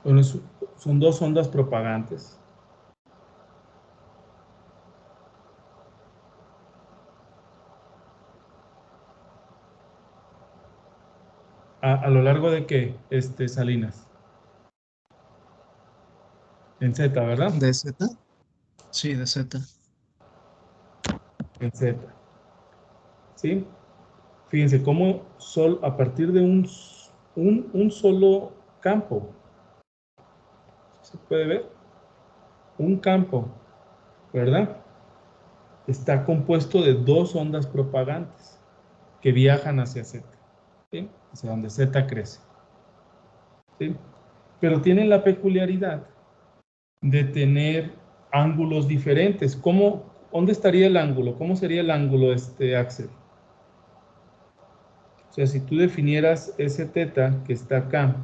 [SPEAKER 1] bueno, son dos ondas propagantes. ¿A lo largo de qué, Salinas? En Z, ¿verdad?
[SPEAKER 6] ¿De Z? Sí, de Z.
[SPEAKER 1] En Z. ¿sí? Fíjense cómo a partir de un solo campo, ¿se puede ver? Un campo, ¿verdad? Está compuesto de dos ondas propagantes que viajan hacia Z, ¿sí? Hacia donde Z crece, ¿sí? Pero tienen la peculiaridad de tener ángulos diferentes. ¿Dónde estaría el ángulo? ¿Cómo sería el ángulo, Axel? O sea, si tú definieras ese teta que está acá,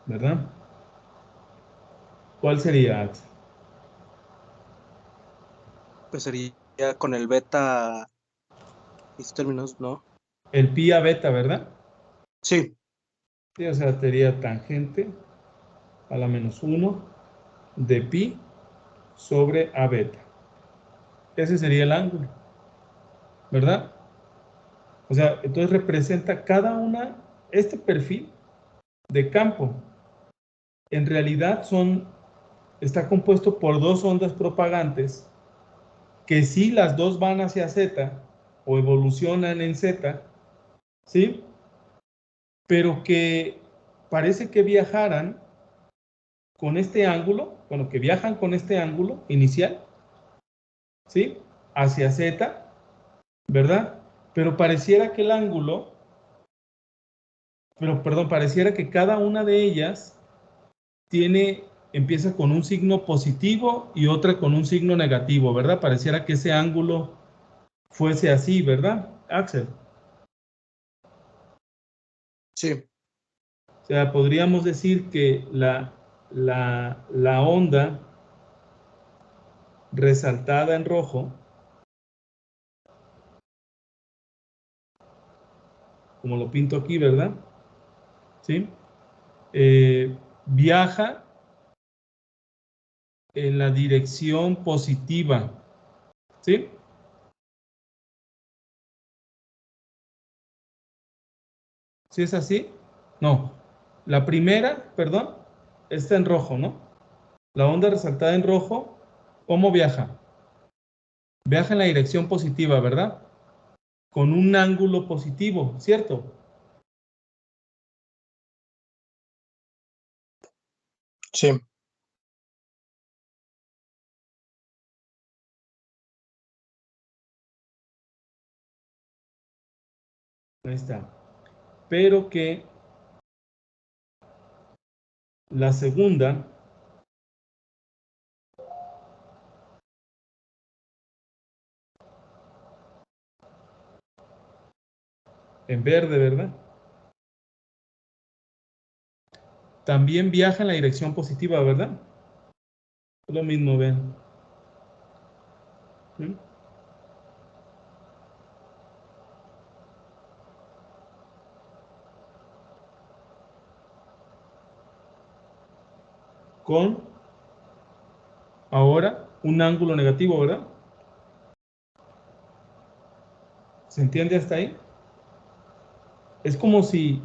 [SPEAKER 1] ¿verdad? ¿Cuál sería, Axel?
[SPEAKER 5] Pues sería con el beta, esos términos, ¿no?
[SPEAKER 1] El pi a beta, ¿verdad?
[SPEAKER 5] Sí,
[SPEAKER 1] Sí, o sea, sería tangente a la menos 1 de pi sobre a beta. Ese sería el ángulo, ¿verdad? O sea, entonces representa este perfil de campo. En realidad está compuesto por dos ondas propagantes que sí las dos van hacia Z o evolucionan en Z, ¿sí? Pero que parece que viajaran con este ángulo, bueno, que viajan con este ángulo inicial, ¿sí? Hacia Z, ¿verdad? Pero pareciera que pareciera que cada una de ellas empieza con un signo positivo y otra con un signo negativo, ¿verdad? Pareciera que ese ángulo fuese así, ¿verdad, Axel?
[SPEAKER 5] sí,
[SPEAKER 1] O sea, podríamos decir que la onda resaltada en rojo, como lo pinto aquí, ¿verdad? ¿Sí? Viaja en la dirección positiva, ¿sí? ¿Sí es así? No. La primera, perdón, está en rojo, ¿no? La onda resaltada en rojo, ¿cómo viaja? Viaja en la dirección positiva, ¿verdad? Con un ángulo positivo, ¿cierto?
[SPEAKER 5] sí.
[SPEAKER 1] Ahí está. Pero que la segunda en verde, ¿verdad? También viaja en la dirección positiva, ¿verdad? Es lo mismo, ven. ¿Mm? Con ahora un ángulo negativo, ¿verdad? ¿Se entiende hasta ahí? Es como si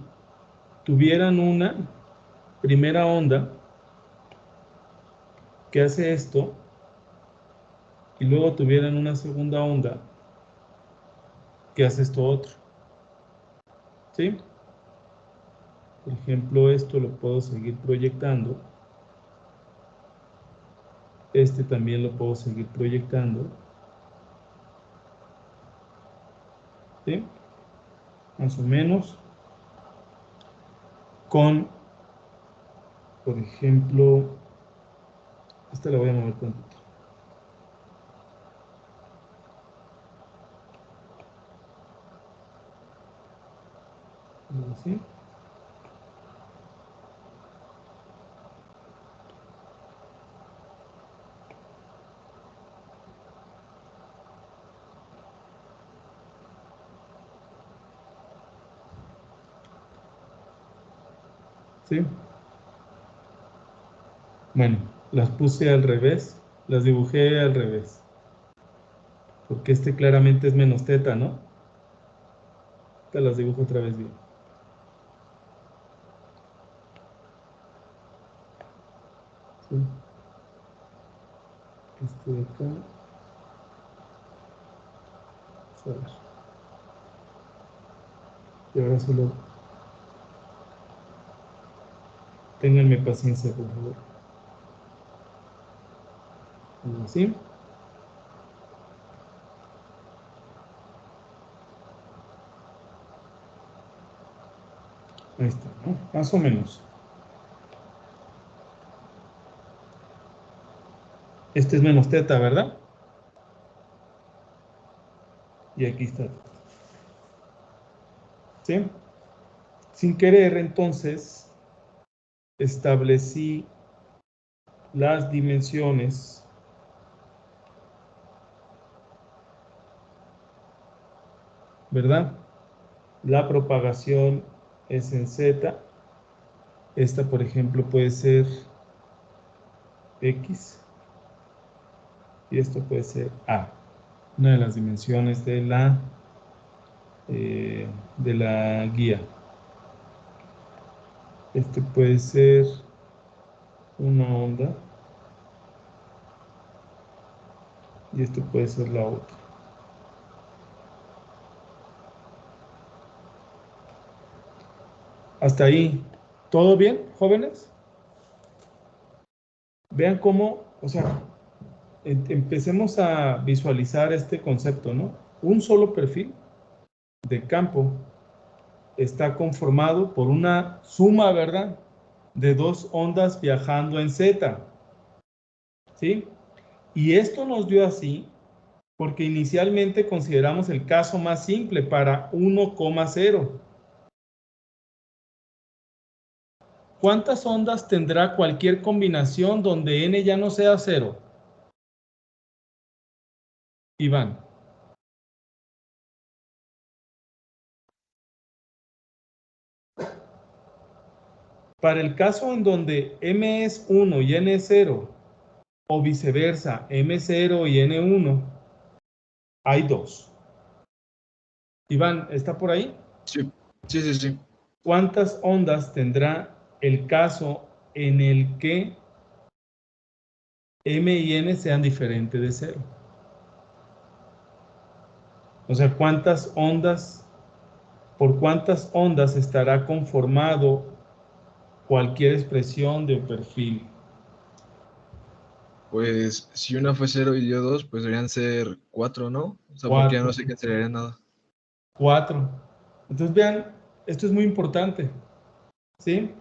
[SPEAKER 1] tuvieran una primera onda que hace esto y luego tuvieran una segunda onda que hace esto otro. ¿Sí? Por ejemplo, esto lo puedo seguir proyectando. Este también lo puedo seguir proyectando. ¿Sí? Más o menos. Con, por ejemplo, esta la voy a mover tantito. ¿Sí? ¿Sí? Bueno, las puse al revés, las dibujé al revés. Porque este claramente es menos teta, ¿no? Te las dibujo otra vez bien. ¿Sí? Este de acá. A ver. Y ahora solo... Ténganme paciencia, por favor. Así. Ahí está, ¿no? Más o menos. Este es menos teta, ¿verdad? Y aquí está. ¿Sí? Sin querer, entonces, establecí las dimensiones ¿verdad? La propagación es en Z. Esta, por ejemplo, puede ser X. Y esto puede ser A. Una de las dimensiones de la guía. Este puede ser una onda. Y esto puede ser la otra. Hasta ahí. ¿Todo bien, jóvenes? Vean cómo, o sea, empecemos a visualizar este concepto, ¿no? Un solo perfil de campo está conformado por una suma, ¿verdad?, de dos ondas viajando en Z. ¿Sí? Y esto nos dio así porque inicialmente consideramos el caso más simple para 1,0. ¿Cuántas ondas tendrá cualquier combinación donde n ya no sea 0? Iván. Para el caso en donde m es 1 y n es 0, o viceversa, m0 y n1, hay 2. Iván, ¿está por ahí?
[SPEAKER 3] Sí, sí, sí, sí.
[SPEAKER 1] ¿Cuántas ondas tendrá el caso en el que m y n sean diferentes de 0? O sea, ¿por cuántas ondas estará conformado cualquier expresión de perfil?
[SPEAKER 3] Pues si una fue 0 y dio 2, pues deberían ser 4, ¿no? O sea, porque ya no
[SPEAKER 1] 4.
[SPEAKER 3] se cancelaría nada.
[SPEAKER 1] 4. Entonces vean, esto es muy importante, ¿sí?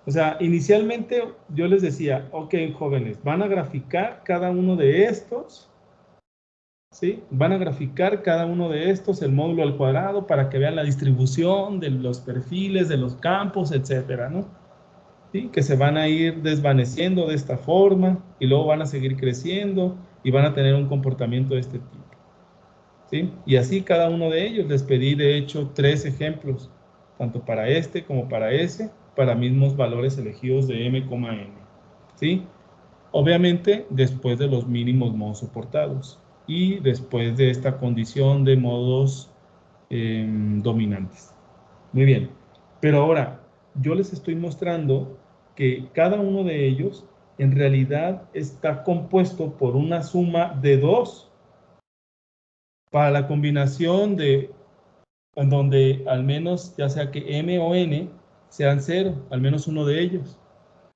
[SPEAKER 1] O sea, inicialmente yo les decía, ok, jóvenes, van a graficar cada uno de estos, ¿sí? Van a graficar cada uno de estos, el módulo al cuadrado, para que vean la distribución de los perfiles, de los campos, etcétera, ¿no? ¿Sí? Que se van a ir desvaneciendo de esta forma y luego van a seguir creciendo y van a tener un comportamiento de este tipo. ¿Sí? Y así cada uno de ellos. Les pedí, de hecho, 3 ejemplos, tanto para este como para ese, para mismos valores elegidos de m, n. ¿Sí? Obviamente, después de los mínimos modos soportados y después de esta condición de modos dominantes. Muy bien. Pero ahora, yo les estoy mostrando que cada uno de ellos en realidad está compuesto por una suma de 2 para la combinación en donde al menos ya sea que m o n sean 0, al menos uno de ellos.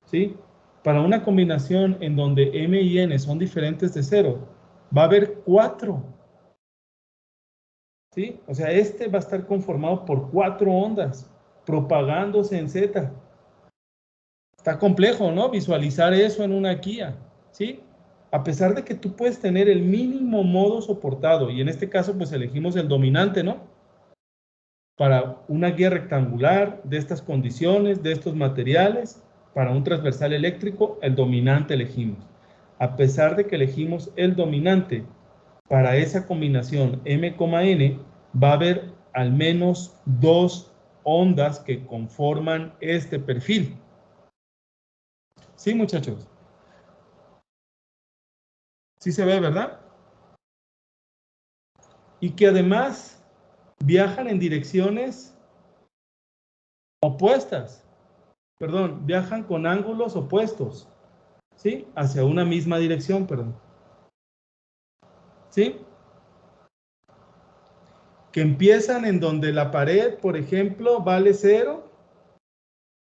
[SPEAKER 1] ¿Sí? Para una combinación en donde m y n son diferentes de 0, va a haber 4. ¿Sí? O sea, este va a estar conformado por 4 ondas propagándose en Z. Está complejo, ¿no? Visualizar eso en una guía, ¿sí? A pesar de que tú puedes tener el mínimo modo soportado, y en este caso pues elegimos el dominante, ¿no? Para una guía rectangular de estas condiciones, de estos materiales, para un transversal eléctrico, el dominante elegimos. A pesar de que elegimos el dominante, para esa combinación m, n, va a haber al menos 2 ondas que conforman este perfil. ¿Sí, muchachos? Sí se ve, ¿verdad? Y que además viajan en direcciones opuestas. Perdón, viajan con ángulos opuestos. ¿Sí? Hacia una misma dirección, perdón. ¿Sí? que empiezan en donde la pared, por ejemplo, vale 0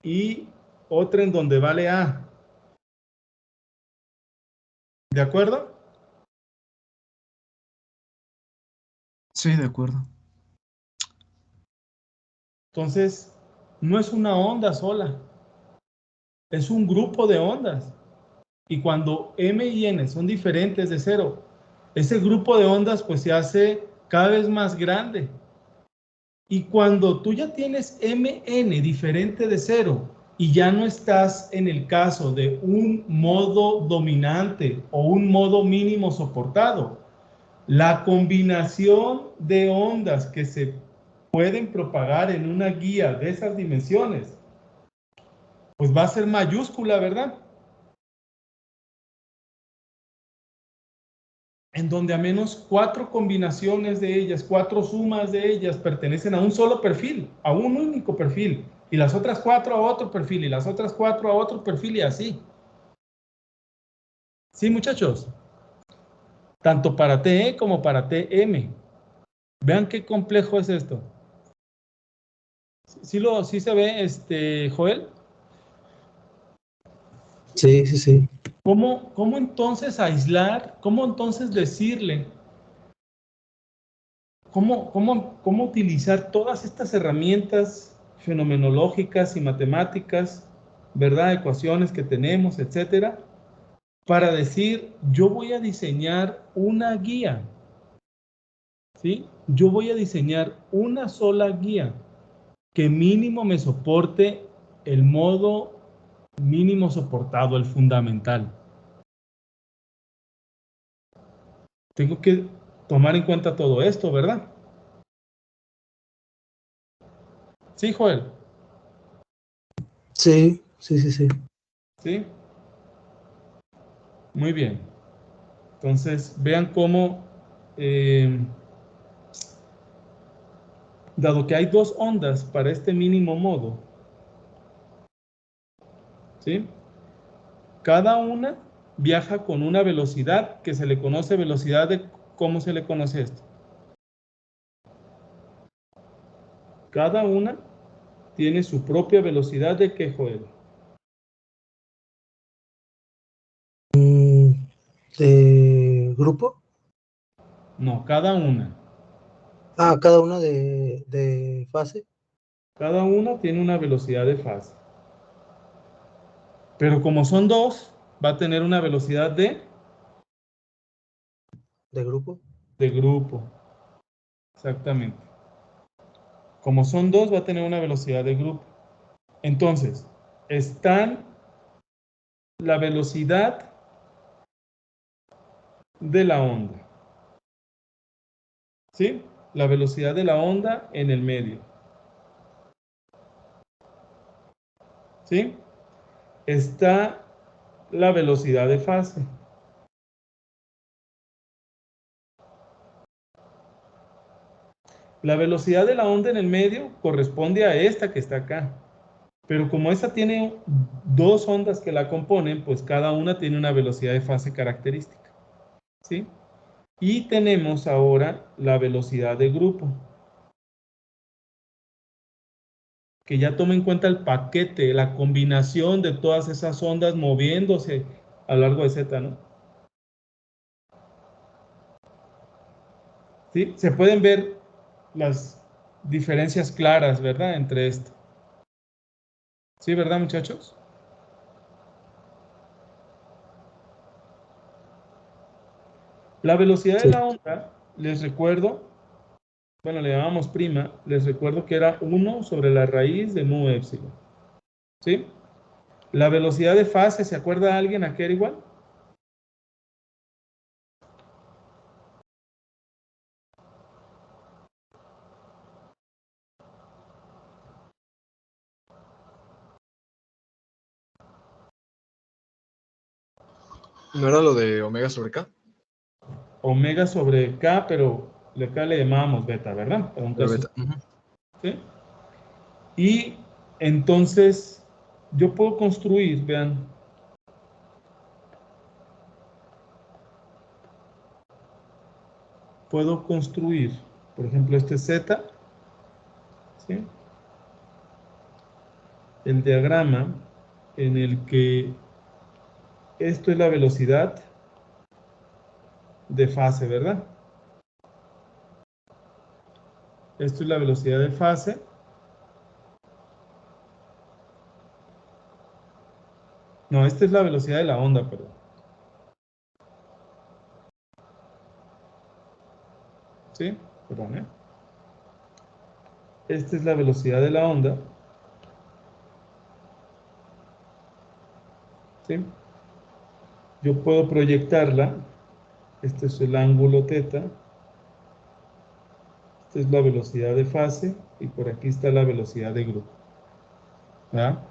[SPEAKER 1] y otra en donde vale A. ¿De acuerdo?
[SPEAKER 6] Sí, de acuerdo.
[SPEAKER 1] Entonces, no es una onda sola, es un grupo de ondas. Y cuando M y N son diferentes de 0, ese grupo de ondas pues se hace cada vez más grande. Y cuando tú ya tienes Mn diferente de 0 y ya no estás en el caso de un modo dominante o un modo mínimo soportado, la combinación de ondas que se pueden propagar en una guía de esas dimensiones, pues va a ser mayúscula, ¿verdad? En donde a menos 4 combinaciones de ellas, 4 sumas de ellas pertenecen a un solo perfil, a un único perfil, y las otras 4 a otro perfil, y las otras 4 a otro perfil, y así. ¿Sí, muchachos? Tanto para TE como para TM. Vean qué complejo es esto. ¿Sí se ve, Joel?
[SPEAKER 2] Sí, sí, sí.
[SPEAKER 1] ¿Cómo entonces aislar? ¿Cómo entonces decirle? ¿Cómo utilizar todas estas herramientas fenomenológicas y matemáticas, ¿verdad? Ecuaciones que tenemos, etcétera, para decir, yo voy a diseñar una guía, ¿sí? Yo voy a diseñar una sola guía que mínimo me soporte el modo mínimo soportado, el fundamental. Tengo que tomar en cuenta todo esto, ¿verdad? Sí, Joel.
[SPEAKER 2] Sí, sí, sí, sí.
[SPEAKER 1] Sí. Muy bien. Entonces, vean cómo, dado que hay 2 ondas para este mínimo modo, ¿sí? Cada una viaja con una velocidad que se le conoce velocidad de... ¿Cómo se le conoce esto? Cada una tiene su propia velocidad de ¿qué, Joel?
[SPEAKER 2] ¿De grupo?
[SPEAKER 1] No, cada una.
[SPEAKER 2] Ah, cada una de fase.
[SPEAKER 1] Cada una tiene una velocidad de fase. Pero como son 2, va a tener una velocidad
[SPEAKER 2] ¿De grupo?
[SPEAKER 1] de grupo. Exactamente. Como son 2, va a tener una velocidad de grupo. Entonces, están la velocidad de la onda. ¿Sí? La velocidad de la onda en el medio. ¿Sí? Está la velocidad de fase. La velocidad de la onda en el medio corresponde a esta que está acá. Pero como esta tiene 2 ondas que la componen, pues cada una tiene una velocidad de fase característica. ¿Sí? Y tenemos ahora la velocidad de grupo, que ya toma en cuenta el paquete, la combinación de todas esas ondas moviéndose a lo largo de Z, ¿no? ¿Sí? Se pueden ver las diferencias claras, ¿verdad? Entre esto. ¿Sí, verdad, muchachos? La velocidad de
[SPEAKER 2] Sí.
[SPEAKER 1] la onda, les recuerdo, bueno, le llamamos prima, les recuerdo que era 1 sobre la raíz de mu épsilon. ¿Sí? La velocidad de fase, ¿se acuerda alguien a qué era igual?
[SPEAKER 3] ¿No era lo de omega sobre K?
[SPEAKER 1] Omega sobre K, pero acá le llamábamos beta, ¿verdad? Para un
[SPEAKER 3] Pero
[SPEAKER 1] caso.
[SPEAKER 3] beta. Ujú.
[SPEAKER 1] ¿Sí? Y entonces yo puedo construir, vean, puedo construir Por ejemplo, este es Z, ¿sí? El diagrama en el que esto es la velocidad de fase, ¿verdad? Esto es la velocidad de fase. No, esta es la velocidad de la onda, perdón. ¿Sí? Perdón, ¿eh? Esta es la velocidad de la onda. ¿Sí? Yo puedo proyectarla. Este es el ángulo θ. Esta es la velocidad de fase. Y por aquí está la velocidad de grupo. ¿Verdad?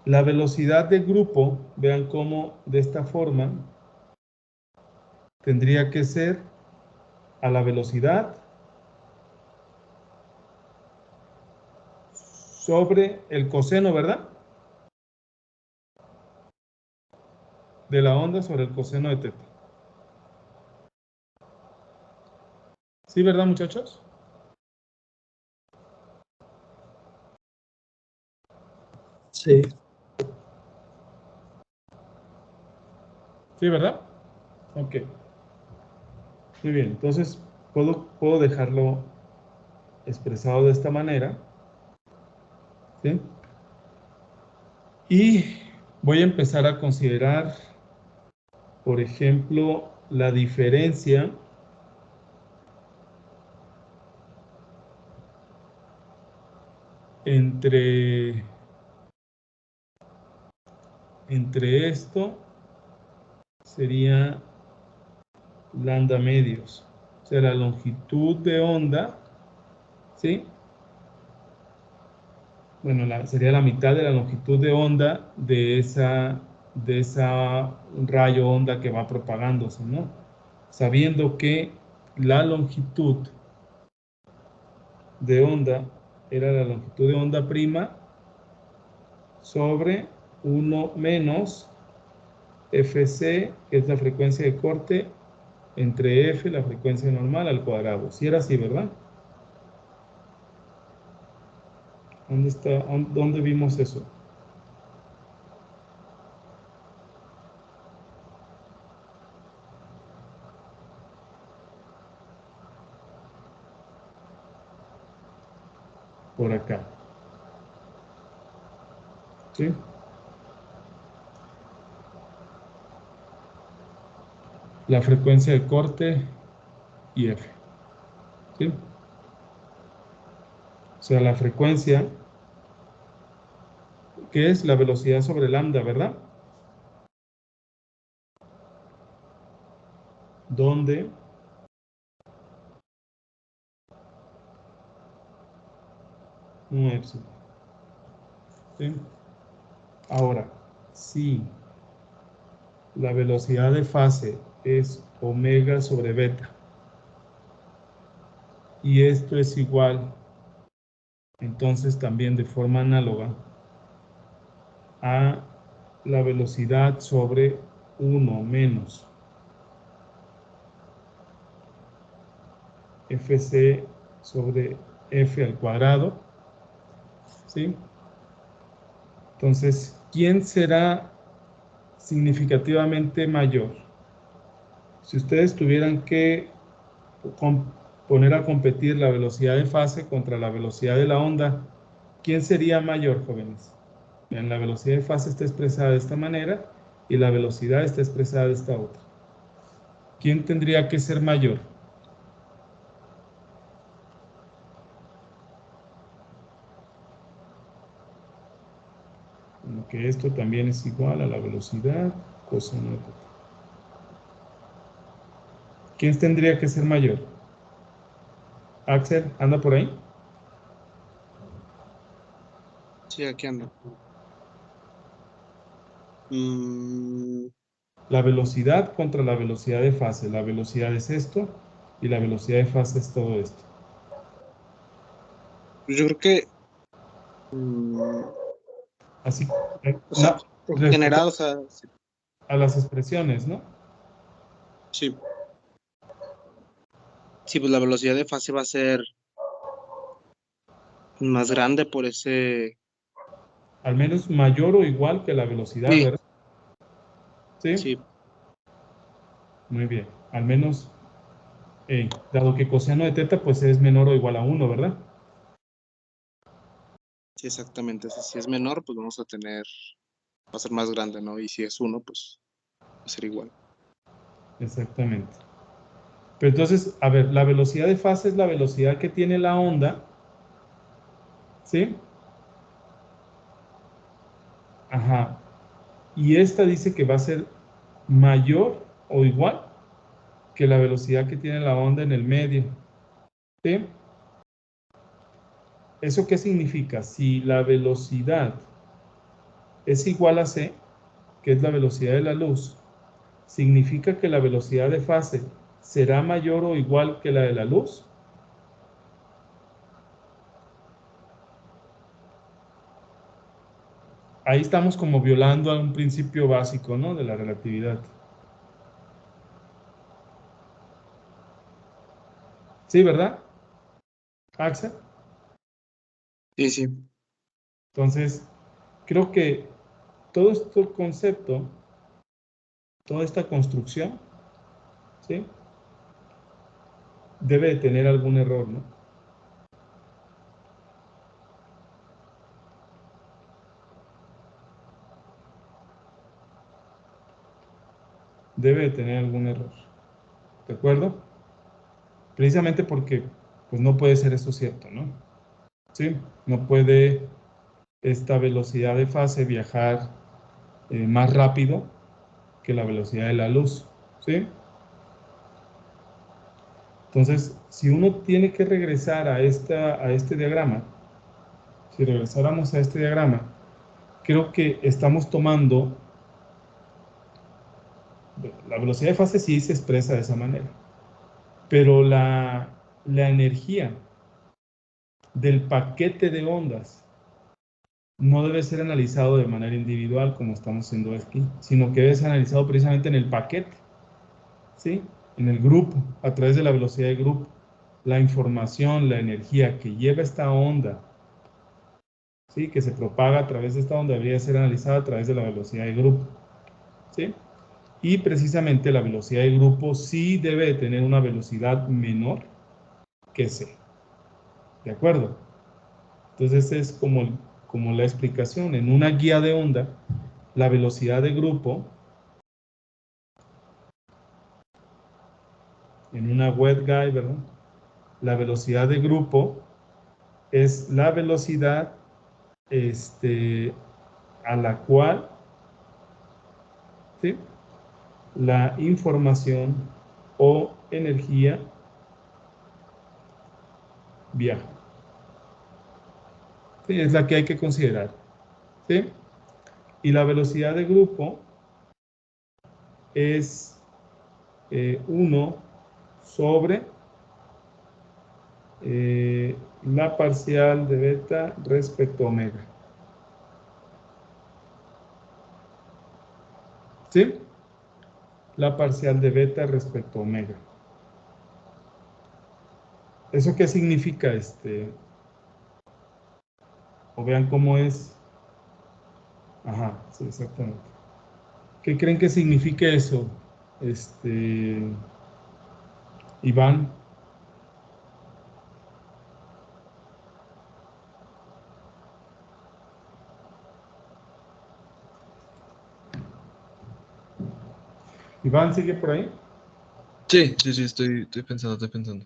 [SPEAKER 1] La velocidad de grupo, vean cómo de esta forma tendría que ser a la velocidad sobre el coseno, ¿verdad? De la onda sobre el coseno de θ. ¿Sí, verdad, muchachos?
[SPEAKER 2] Sí.
[SPEAKER 1] ¿Sí, verdad? Ok. Muy bien, entonces puedo dejarlo expresado de esta manera. ¿Sí? Y voy a empezar a considerar, por ejemplo, la diferencia entre esto sería lambda medios, o sea, la longitud de onda, ¿sí? Bueno, sería la mitad de la longitud de onda de esa rayo onda que va propagándose, ¿no? Sabiendo que la longitud de onda era la longitud de onda prima sobre 1 menos Fc, que es la frecuencia de corte, entre F, la frecuencia normal, al cuadrado. Si era así, ¿verdad? ¿Dónde vimos eso? Por acá. ¿Sí? La frecuencia de corte y F. ¿Sí? O sea, la frecuencia, que es la velocidad sobre lambda, ¿verdad? Donde un épsilon. ¿Sí? Ahora, si la velocidad de fase es omega sobre beta y esto es igual, entonces también de forma análoga a la velocidad sobre 1 menos Fc sobre F al cuadrado, ¿sí? Entonces, ¿quién será significativamente mayor? Si ustedes tuvieran que poner a competir la velocidad de fase contra la velocidad de la onda, ¿quién sería mayor, jóvenes? Bien, la velocidad de fase está expresada de esta manera y la velocidad está expresada de esta otra. ¿Quién tendría que ser mayor? Bueno, que esto también es igual a la velocidad coseno de θ. ¿Quién tendría que ser mayor? Axel, ¿anda por ahí?
[SPEAKER 5] Sí, aquí ando.
[SPEAKER 1] La velocidad contra la velocidad de fase. La velocidad es esto y la velocidad de fase es todo esto.
[SPEAKER 5] Yo creo que,
[SPEAKER 1] Así,
[SPEAKER 5] o sea, en
[SPEAKER 1] respecto
[SPEAKER 5] general, o sea,
[SPEAKER 1] a las expresiones, ¿no?
[SPEAKER 5] sí. Sí, pues la velocidad de fase va a ser más grande por ese...
[SPEAKER 1] Al menos mayor o igual que la velocidad,
[SPEAKER 5] Sí,
[SPEAKER 1] ¿verdad? Sí,
[SPEAKER 5] sí,
[SPEAKER 1] muy bien. Al menos, dado que coseno de teta, pues es menor o igual a 1, ¿verdad?
[SPEAKER 5] sí, exactamente. O sea, si es menor, pues vamos a tener, va a ser más grande, ¿no? Y si es 1, pues va a ser igual.
[SPEAKER 1] Exactamente. Pero entonces, a ver, la velocidad de fase es la velocidad que tiene la onda, ¿sí? Ajá. Y esta dice que va a ser mayor o igual que la velocidad que tiene la onda en el medio, ¿sí? ¿Eso qué significa? Si la velocidad es igual a c, que es la velocidad de la luz, significa que la velocidad de fase será mayor o igual que la de la luz. Ahí estamos como violando a un principio básico, ¿no? De la relatividad. ¿Sí, verdad, Axel?
[SPEAKER 5] Sí, sí.
[SPEAKER 1] Entonces, creo que todo este concepto, toda esta construcción, ¿sí? Debe de tener algún error, ¿no? Debe de tener algún error. ¿De acuerdo? Precisamente porque, pues no puede ser eso cierto, ¿no? ¿Sí? No puede esta velocidad de fase viajar más rápido que la velocidad de la luz, ¿sí? Entonces, si uno tiene que regresar a este diagrama, si regresáramos a este diagrama, creo que estamos tomando, la velocidad de fase sí se expresa de esa manera, pero la energía del paquete de ondas no debe ser analizado de manera individual como estamos haciendo aquí, sino que debe ser analizado precisamente en el paquete, ¿sí? En el grupo, a través de la velocidad de grupo. La información, la energía que lleva esta onda, ¿sí? Que se propaga a través de esta onda, debería ser analizada a través de la velocidad de grupo, ¿sí? Y precisamente la velocidad de grupo sí debe de tener una velocidad menor que c. ¿De acuerdo? Entonces es como la explicación. En una guía de onda, la velocidad de grupo, en una waveguide, ¿verdad? La velocidad de grupo es la velocidad a la cual, ¿sí? La información o energía viaja. ¿Sí? Es la que hay que considerar, ¿sí? Y la velocidad de grupo es 1 sobre la parcial de beta respecto a omega. ¿Sí? La parcial de beta respecto a omega. ¿Eso qué significa? O vean cómo es. Ajá, sí, exactamente. ¿Qué creen que significa eso? Iván. Iván, ¿sigue por ahí?
[SPEAKER 3] Sí, sí, sí, estoy pensando.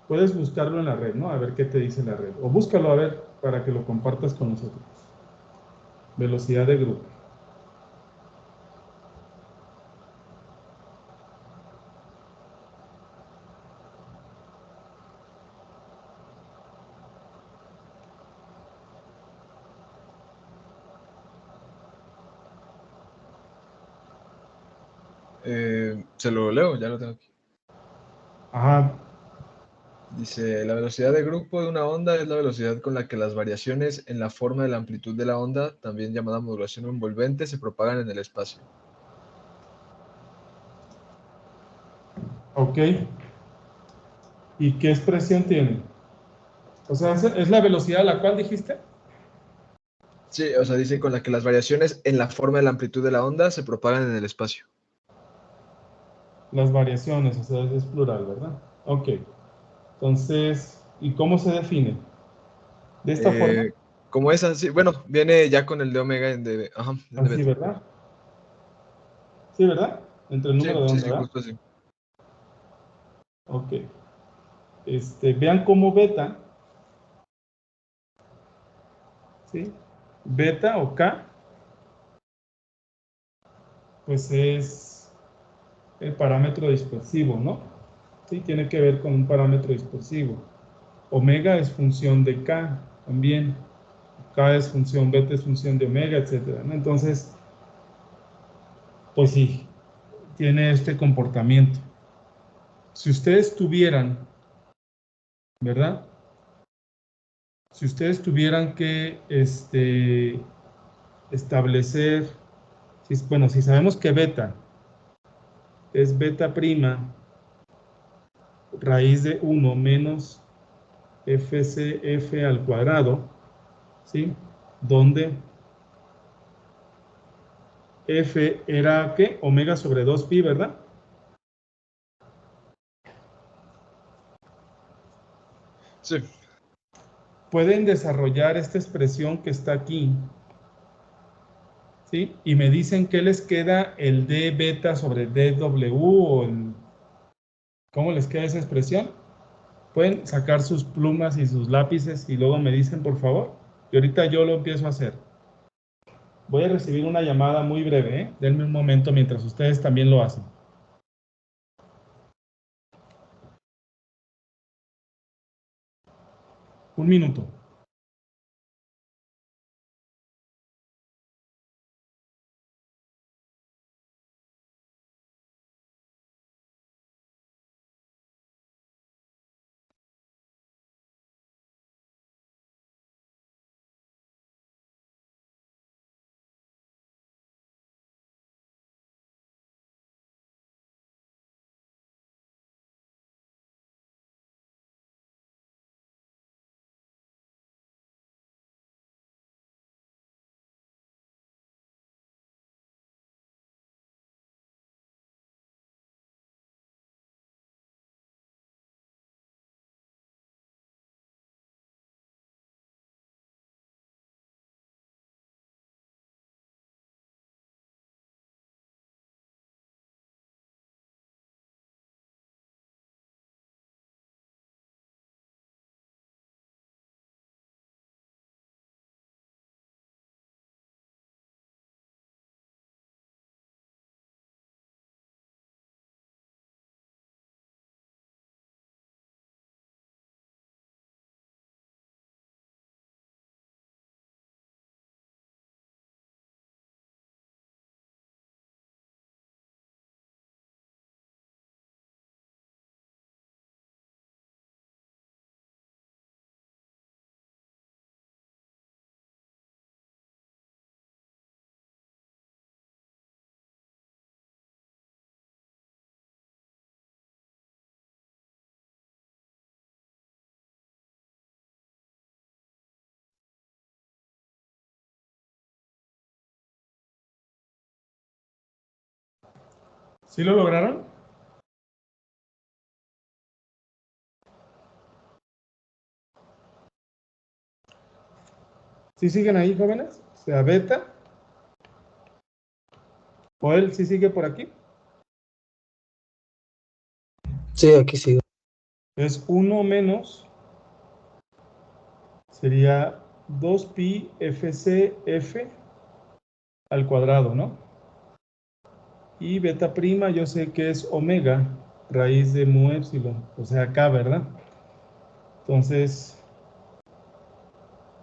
[SPEAKER 1] Puedes buscarlo en la red, ¿no? A ver qué te dice la red. O búscalo a ver para que lo compartas con nosotros. Velocidad de grupo.
[SPEAKER 3] Se lo leo, ya lo tengo aquí.
[SPEAKER 1] Ajá.
[SPEAKER 3] Dice, la velocidad de grupo de una onda es la velocidad con la que las variaciones en la forma de la amplitud de la onda, también llamada modulación envolvente, se propagan en el espacio.
[SPEAKER 1] ¿Ok? ¿Y qué expresión tiene? O sea, ¿es la velocidad a la cual dijiste?
[SPEAKER 3] Sí, o sea, dice con la que las variaciones en la forma de la amplitud de la onda se propagan en el espacio.
[SPEAKER 1] Las variaciones, o sea, es plural, ¿verdad? Ok. Entonces, ¿y cómo se define? ¿De esta forma?
[SPEAKER 3] Como esa, sí, bueno, viene ya con el de omega ajá, en de
[SPEAKER 1] Así,
[SPEAKER 3] beta.
[SPEAKER 1] ¿verdad? Sí, ¿verdad? Entre el
[SPEAKER 3] Sí,
[SPEAKER 1] número de
[SPEAKER 3] sí,
[SPEAKER 1] onda,
[SPEAKER 3] sí,
[SPEAKER 1] ¿verdad?
[SPEAKER 3] justo así.
[SPEAKER 1] Ok. Vean cómo beta, ¿sí? Beta o K, pues es el parámetro dispersivo, ¿no? Sí, tiene que ver con un parámetro dispersivo. Omega es función de K también. K es función, beta es función de omega, etcétera, ¿no? Entonces, pues sí, tiene este comportamiento. Si ustedes tuvieran, ¿verdad? Si ustedes tuvieran que establecer, bueno, si sabemos que beta es beta prima raíz de 1 menos FCF al cuadrado, ¿sí? Donde F era, ¿qué? Omega sobre 2pi, ¿verdad?
[SPEAKER 3] Sí,
[SPEAKER 1] Pueden desarrollar esta expresión que está aquí, ¿sí? Y me dicen qué les queda el d beta sobre dw o ¿cómo les queda esa expresión? Pueden sacar sus plumas y sus lápices y luego me dicen, por favor. Y ahorita yo lo empiezo a hacer. Voy a recibir una llamada muy breve, ¿eh? Denme un momento mientras ustedes también lo hacen. Un minuto. ¿Sí lo lograron? ¿Sí siguen ahí, jóvenes? O sea, beta. ¿O él sí sigue por aquí?
[SPEAKER 2] Sí, aquí sigo.
[SPEAKER 1] Es 1 menos, sería 2pi FCF al cuadrado, ¿no? Y beta prima yo sé que es omega raíz de mu épsilon, o sea, acá, ¿verdad? Entonces,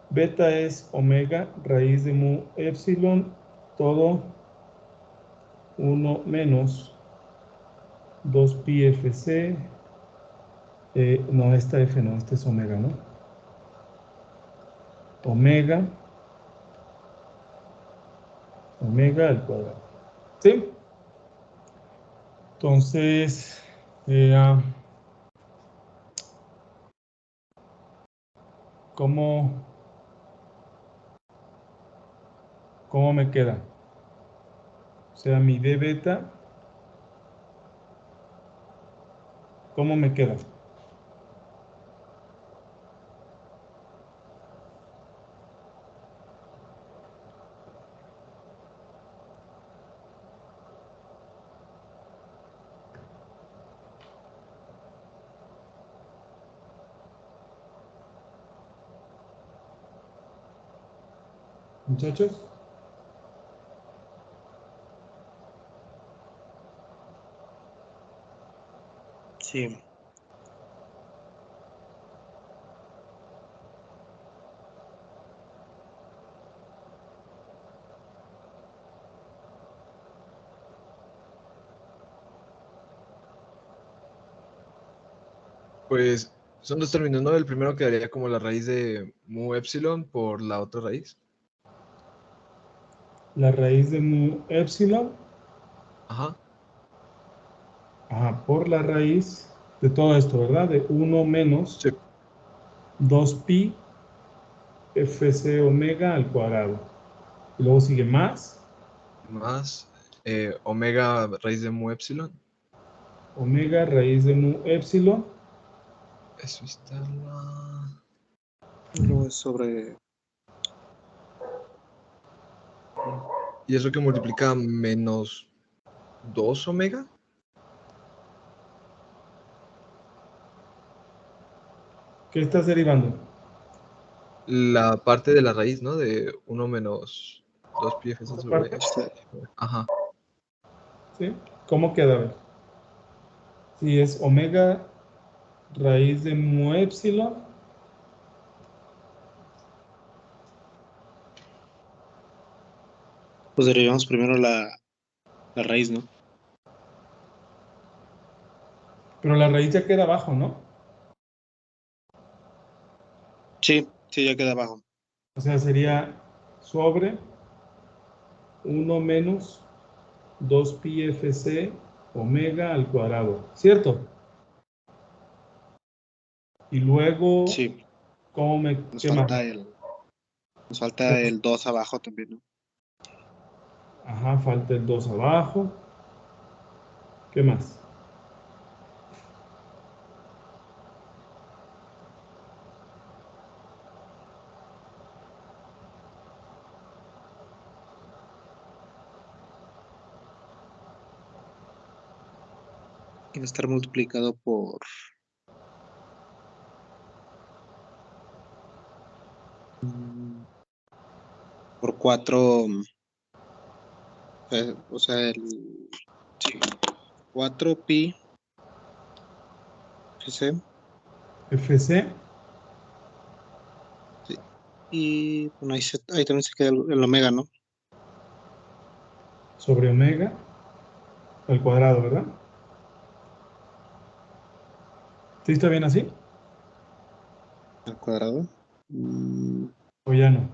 [SPEAKER 1] beta es omega raíz de mu épsilon, todo 1 menos 2pi FC. No, esta F no, esta es omega, ¿no? Omega al cuadrado. ¿Sí? Entonces, ¿Cómo me queda? O sea, mi d beta, ¿cómo me queda? Muchachos.
[SPEAKER 5] Sí.
[SPEAKER 3] Pues son dos términos, ¿no? El primero quedaría como la raíz de mu epsilon por la otra raíz.
[SPEAKER 1] La raíz de mu epsilon.
[SPEAKER 3] Ajá.
[SPEAKER 1] Ajá, por la raíz de todo esto, ¿verdad? De 1 menos
[SPEAKER 3] Sí.
[SPEAKER 1] 2pi fc omega al cuadrado. Y luego sigue más.
[SPEAKER 3] Más omega raíz de mu epsilon.
[SPEAKER 1] Omega raíz de mu epsilon.
[SPEAKER 3] Eso está la...
[SPEAKER 5] Luego es sobre...
[SPEAKER 3] Y eso que multiplica menos 2 omega.
[SPEAKER 1] ¿Qué estás derivando?
[SPEAKER 3] La parte de la raíz, ¿no? De 1 menos 2 pi fc
[SPEAKER 1] ¿Esta
[SPEAKER 3] sobre...
[SPEAKER 1] parte?
[SPEAKER 3] Ajá.
[SPEAKER 1] ¿Sí? ¿Cómo queda? A ver. Si es omega raíz de mu epsilon.
[SPEAKER 5] Pues derivamos primero la raíz, ¿no?
[SPEAKER 1] Pero la raíz ya queda abajo, ¿no?
[SPEAKER 5] Sí, sí, ya queda abajo.
[SPEAKER 1] O sea, sería sobre 1 menos 2 pi fc omega al cuadrado, ¿cierto? Y luego,
[SPEAKER 5] Sí,
[SPEAKER 1] ¿cómo me
[SPEAKER 5] nos
[SPEAKER 1] quema?
[SPEAKER 5] falta el 2 abajo también, ¿no?
[SPEAKER 1] Ajá, falta el 2 abajo. ¿Qué más?
[SPEAKER 5] Quiere estar multiplicado por 4, o sea, sí, 4 pi fc,
[SPEAKER 1] FC
[SPEAKER 5] sí. Y bueno, ahí también se queda el omega, ¿no?
[SPEAKER 1] sobre omega al cuadrado, ¿verdad? ¿Sí está bien así?
[SPEAKER 5] Al cuadrado.
[SPEAKER 1] ¿O ya no?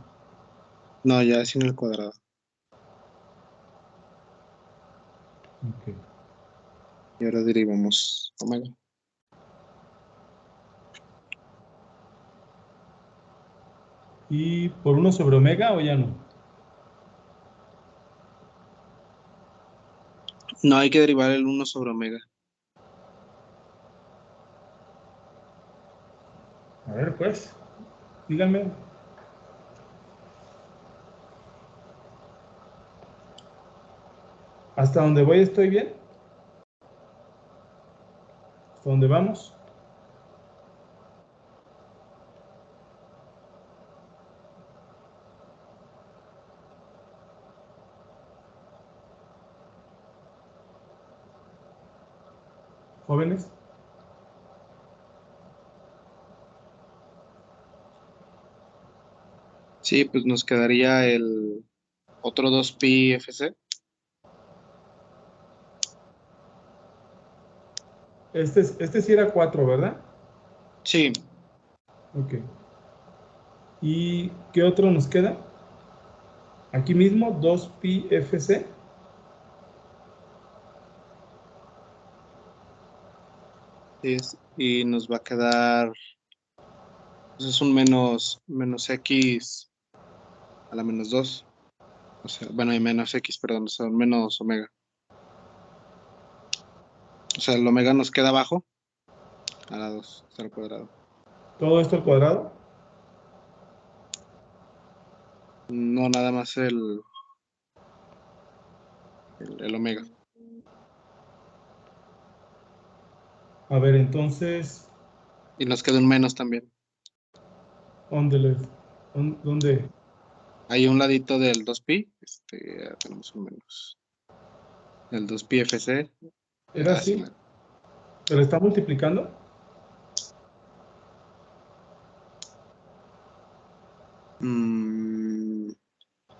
[SPEAKER 5] No, ya sin el cuadrado.
[SPEAKER 1] Ok.
[SPEAKER 5] Y ahora derivamos omega.
[SPEAKER 1] ¿Y por 1 sobre omega o ya no?
[SPEAKER 5] No, hay que derivar el 1 sobre omega.
[SPEAKER 1] A ver, pues, díganme. ¿Hasta dónde voy estoy bien? ¿Hasta dónde vamos? ¿Jóvenes?
[SPEAKER 5] Sí, pues nos quedaría el otro 2 pi fc.
[SPEAKER 1] Este sí era 4, ¿verdad?
[SPEAKER 5] Sí,
[SPEAKER 1] Ok. ¿Y qué otro nos queda? Aquí mismo, 2 pi fc.
[SPEAKER 5] Y nos va a quedar, pues es un menos x a la menos 2. O sea, bueno, y menos x, perdón, o sea, menos omega. O sea, el omega nos queda abajo a la 2, al cuadrado.
[SPEAKER 1] ¿Todo esto al cuadrado?
[SPEAKER 5] No, nada más el omega.
[SPEAKER 1] A ver, entonces,
[SPEAKER 5] Y nos queda un menos también.
[SPEAKER 1] ¿dónde?
[SPEAKER 5] Hay un ladito del 2pi, tenemos un menos. El 2pi FC.
[SPEAKER 1] ¿Era así? ¿Pero está multiplicando?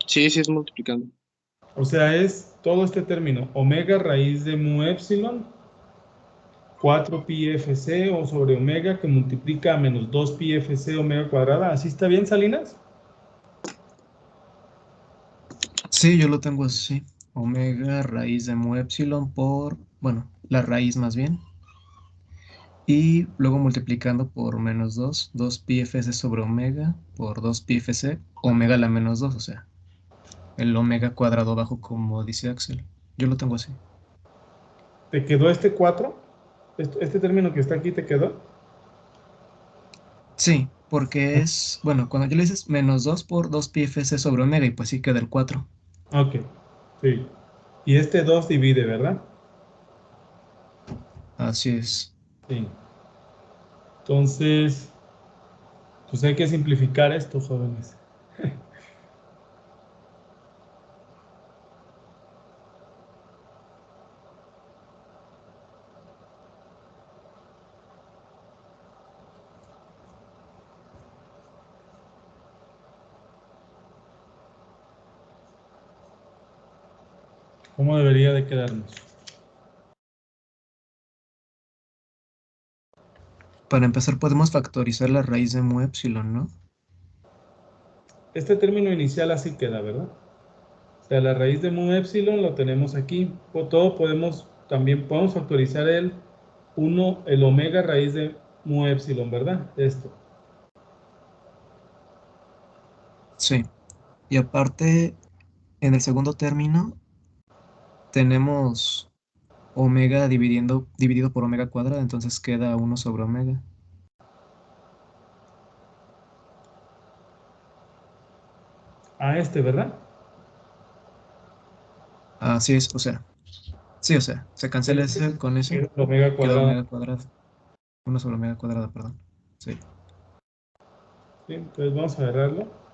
[SPEAKER 5] Sí, es multiplicando.
[SPEAKER 1] O sea, es todo este término, omega raíz de mu epsilon, 4 pi fc o sobre omega que multiplica a menos 2 pi fc omega cuadrada. ¿Así está bien, Salinas?
[SPEAKER 6] Sí, yo lo tengo así. Omega raíz de mu epsilon por, bueno, la raíz más bien. Y luego multiplicando por menos 2 pi fc sobre omega por 2 pi fc, omega a la menos 2, o sea, el omega cuadrado abajo como dice Axel. Yo lo tengo así.
[SPEAKER 1] ¿Te quedó este 4? ¿Este término que está aquí te quedó?
[SPEAKER 6] Sí, porque es, bueno, cuando yo le dices menos 2 por 2 pi fc sobre omega y pues sí queda el 4.
[SPEAKER 1] Ok, sí. Y este 2 divide, ¿verdad?
[SPEAKER 6] Así es.
[SPEAKER 1] Sí. Entonces, pues hay que simplificar esto, jóvenes. ¿Cómo debería de quedarnos?
[SPEAKER 6] Para empezar podemos factorizar la raíz de mu epsilon, ¿no?
[SPEAKER 1] Este término inicial así queda, ¿verdad? O sea, la raíz de mu epsilon lo tenemos aquí. Todo también podemos factorizar el omega raíz de mu epsilon, ¿verdad? Esto.
[SPEAKER 6] Sí. Y aparte, en el segundo término tenemos omega dividido por omega cuadrada, entonces queda 1 sobre omega.
[SPEAKER 1] ¿Verdad?
[SPEAKER 6] Así es, o sea, sí, o sea, se cancela ese con ese,
[SPEAKER 1] El omega
[SPEAKER 6] queda
[SPEAKER 1] cuadrado.
[SPEAKER 6] omega cuadrada. 1 sobre omega cuadrada, perdón. Sí.
[SPEAKER 1] Sí, entonces vamos a agarrarlo.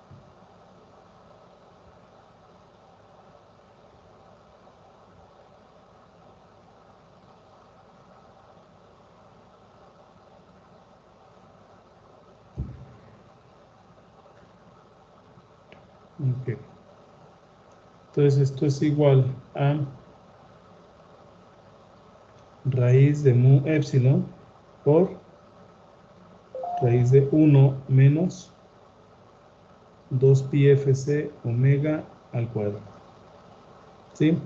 [SPEAKER 1] Ok. Entonces esto es igual a raíz de mu epsilon por raíz de 1 menos 2 pi fc omega al cuadrado. ¿Sí?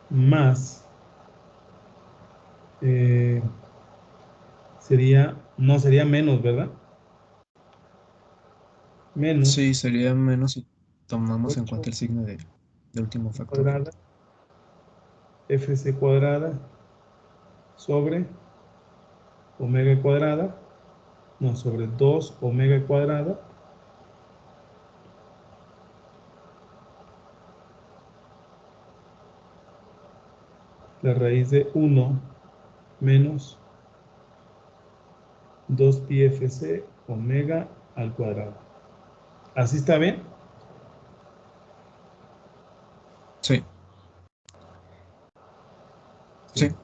[SPEAKER 1] Más no sería menos, ¿verdad?
[SPEAKER 6] Sí,
[SPEAKER 1] Menos
[SPEAKER 6] sería menos si tomamos en
[SPEAKER 1] 8
[SPEAKER 6] cuenta el signo de último factor.
[SPEAKER 1] cuadrada fc cuadrada sobre omega cuadrada, no, sobre 2 omega cuadrada la raíz de 1 menos 2 pi fc omega al cuadrado. ¿Así está bien?
[SPEAKER 6] Sí,
[SPEAKER 1] Sí.
[SPEAKER 6] sí.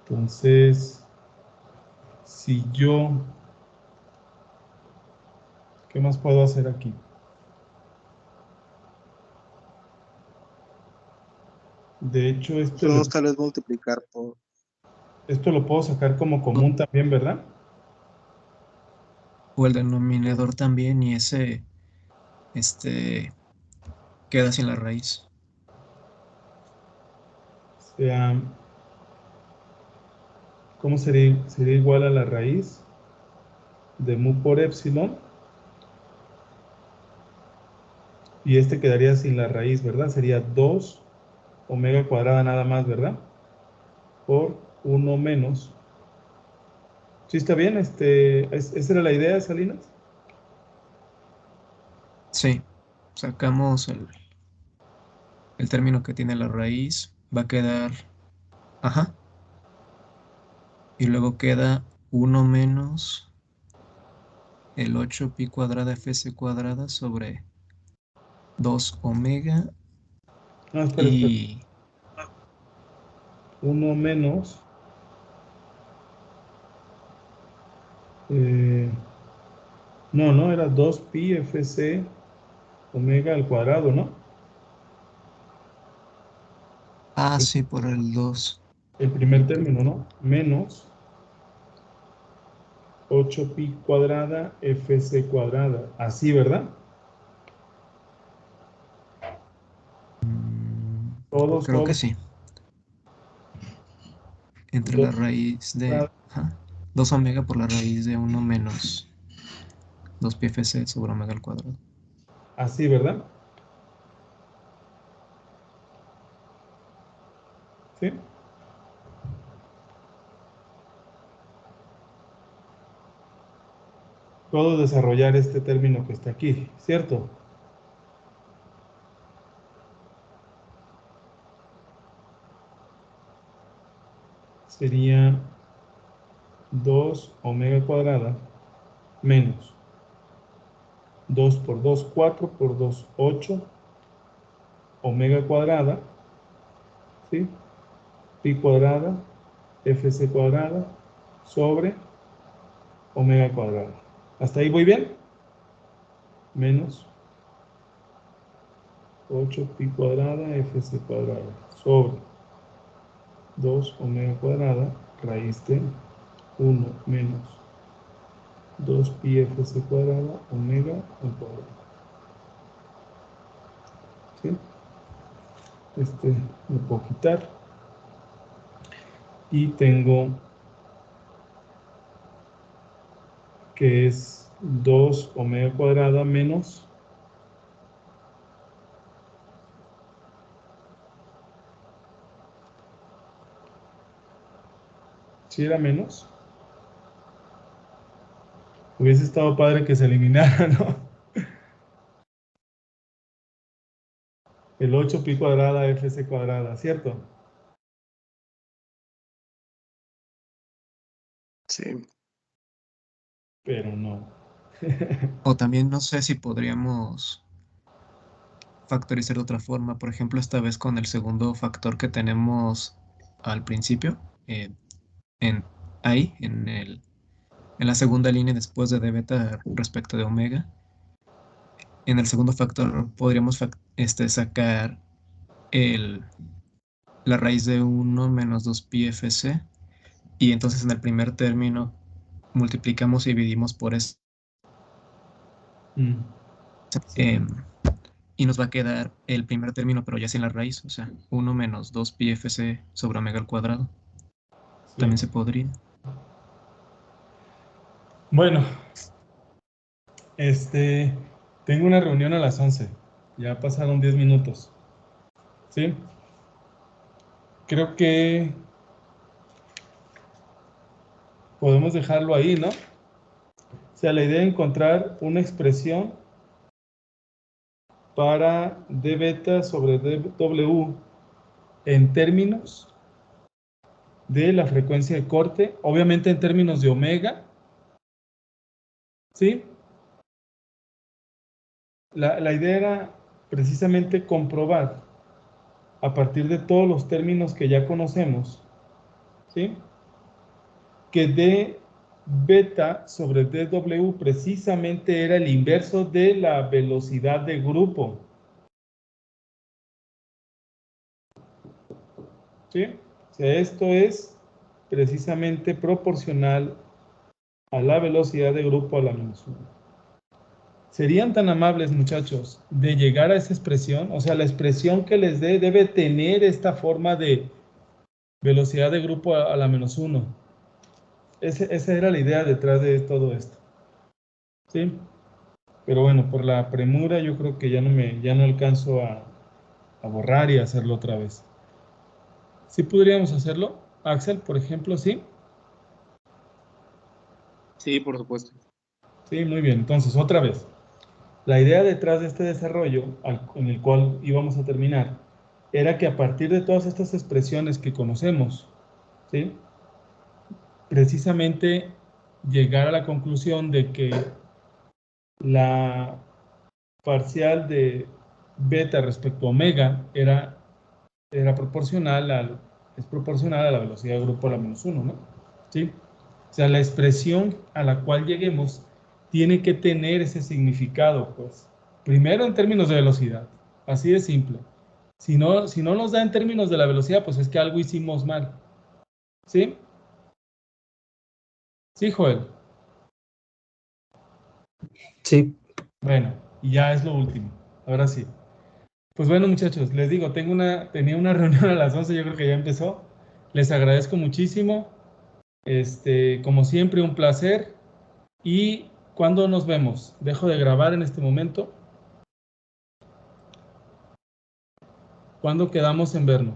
[SPEAKER 1] Entonces, si yo, ¿qué más puedo hacer aquí? De hecho,
[SPEAKER 5] Podemos tal vez multiplicar por...
[SPEAKER 1] esto lo puedo sacar como común también, ¿verdad?
[SPEAKER 6] O el denominador también y ese, queda sin la raíz.
[SPEAKER 1] O sea, ¿Cómo sería? Sería igual a la raíz de mu por epsilon. Y este quedaría sin la raíz, ¿verdad? Sería 2 omega cuadrada nada más, ¿verdad? Por 1 menos. ¿Sí está bien? ¿Esa era la idea, Salinas?
[SPEAKER 6] Sí, sacamos el término que tiene la raíz, va a quedar, ajá, y luego queda 1 menos el 8 pi cuadrada fc cuadrada sobre 2 omega
[SPEAKER 1] No, espera.
[SPEAKER 6] y
[SPEAKER 1] 1 menos no, era 2 pi fc omega al cuadrado, ¿no?
[SPEAKER 6] sí, por el 2.
[SPEAKER 1] El primer término, ¿no? Menos 8 pi cuadrada fc cuadrada. Así, ¿verdad? Todo
[SPEAKER 6] Creo que
[SPEAKER 1] sobre
[SPEAKER 6] sí. Entre
[SPEAKER 1] 2
[SPEAKER 6] la raíz de
[SPEAKER 1] cuadrada.
[SPEAKER 6] 2 omega por la raíz de 1 menos 2 pi fc sobre omega al cuadrado.
[SPEAKER 1] Así, ¿verdad? ¿Sí? Puedo desarrollar este término que está aquí, ¿cierto? Sería 2 omega cuadrada menos 2 por 2, 4 por 2, 8 omega cuadrada, ¿sí? Pi cuadrada, fc cuadrada, sobre omega cuadrada. ¿Hasta ahí voy bien? Menos 8 pi cuadrada, fc cuadrada, sobre 2 omega cuadrada, raíz de 1 menos 2 pi fc cuadrada, omega al cuadrado. ¿Sí? Lo puedo quitar. Y tengo que es 2 omega cuadrada menos si era menos, hubiese estado padre que se eliminara, ¿no? El 8 pi cuadrada fc cuadrada, ¿cierto?
[SPEAKER 5] Sí.
[SPEAKER 1] Pero no.
[SPEAKER 6] O también no sé si podríamos factorizar de otra forma. Por ejemplo, esta vez con el segundo factor que tenemos al principio, en, ahí, en la segunda línea después de d beta respecto de omega. En el segundo factor podríamos sacar la raíz de 1 menos 2 pi fc. Y entonces en el primer término multiplicamos y dividimos por eso.
[SPEAKER 1] Sí.
[SPEAKER 6] Y nos va a quedar el primer término, pero ya sin la raíz, o sea, 1 menos 2 pi fc sobre omega al cuadrado.
[SPEAKER 1] Sí.
[SPEAKER 6] También se podría.
[SPEAKER 1] Bueno, tengo una reunión a las 11. Ya pasaron 10 minutos. ¿Sí? Creo que podemos dejarlo ahí, ¿no? O sea, la idea es encontrar una expresión para d beta sobre dw en términos de la frecuencia de corte, obviamente en términos de omega, ¿sí? La idea era precisamente comprobar a partir de todos los términos que ya conocemos, ¿sí? Que d beta sobre dw precisamente era el inverso de la velocidad de grupo, ¿sí? O sea, esto es precisamente proporcional a la velocidad de grupo a la menos 1. ¿Serían tan amables, muchachos, de llegar a esa expresión? O sea, la expresión que les dé debe tener esta forma de velocidad de grupo a la menos 1. esa era la idea detrás de todo esto. ¿Sí? Pero bueno, por la premura yo creo que ya no alcanzo a borrar y hacerlo otra vez. ¿Sí podríamos hacerlo? Axel, por ejemplo, ¿sí?
[SPEAKER 5] Sí, por supuesto.
[SPEAKER 1] Sí, muy bien. Entonces, otra vez. La idea detrás de este desarrollo, en el cual íbamos a terminar, era que a partir de todas estas expresiones que conocemos, ¿sí? Precisamente llegar a la conclusión de que la parcial de beta respecto a omega es proporcional a la velocidad de grupo a la -1, ¿no? ¿Sí? O sea, la expresión a la cual lleguemos tiene que tener ese significado, pues. Primero en términos de velocidad, así de simple. Si no nos da en términos de la velocidad, pues es que algo hicimos mal. ¿Sí? Sí, Joel.
[SPEAKER 2] Sí.
[SPEAKER 1] Bueno, y ya es lo último. Ahora sí. Pues bueno, muchachos, les digo, tenía una reunión a las 11, yo creo que ya empezó. Les agradezco muchísimo. Como siempre, un placer. ¿Y cuándo nos vemos? Dejo de grabar en este momento. ¿Cuándo quedamos en vernos?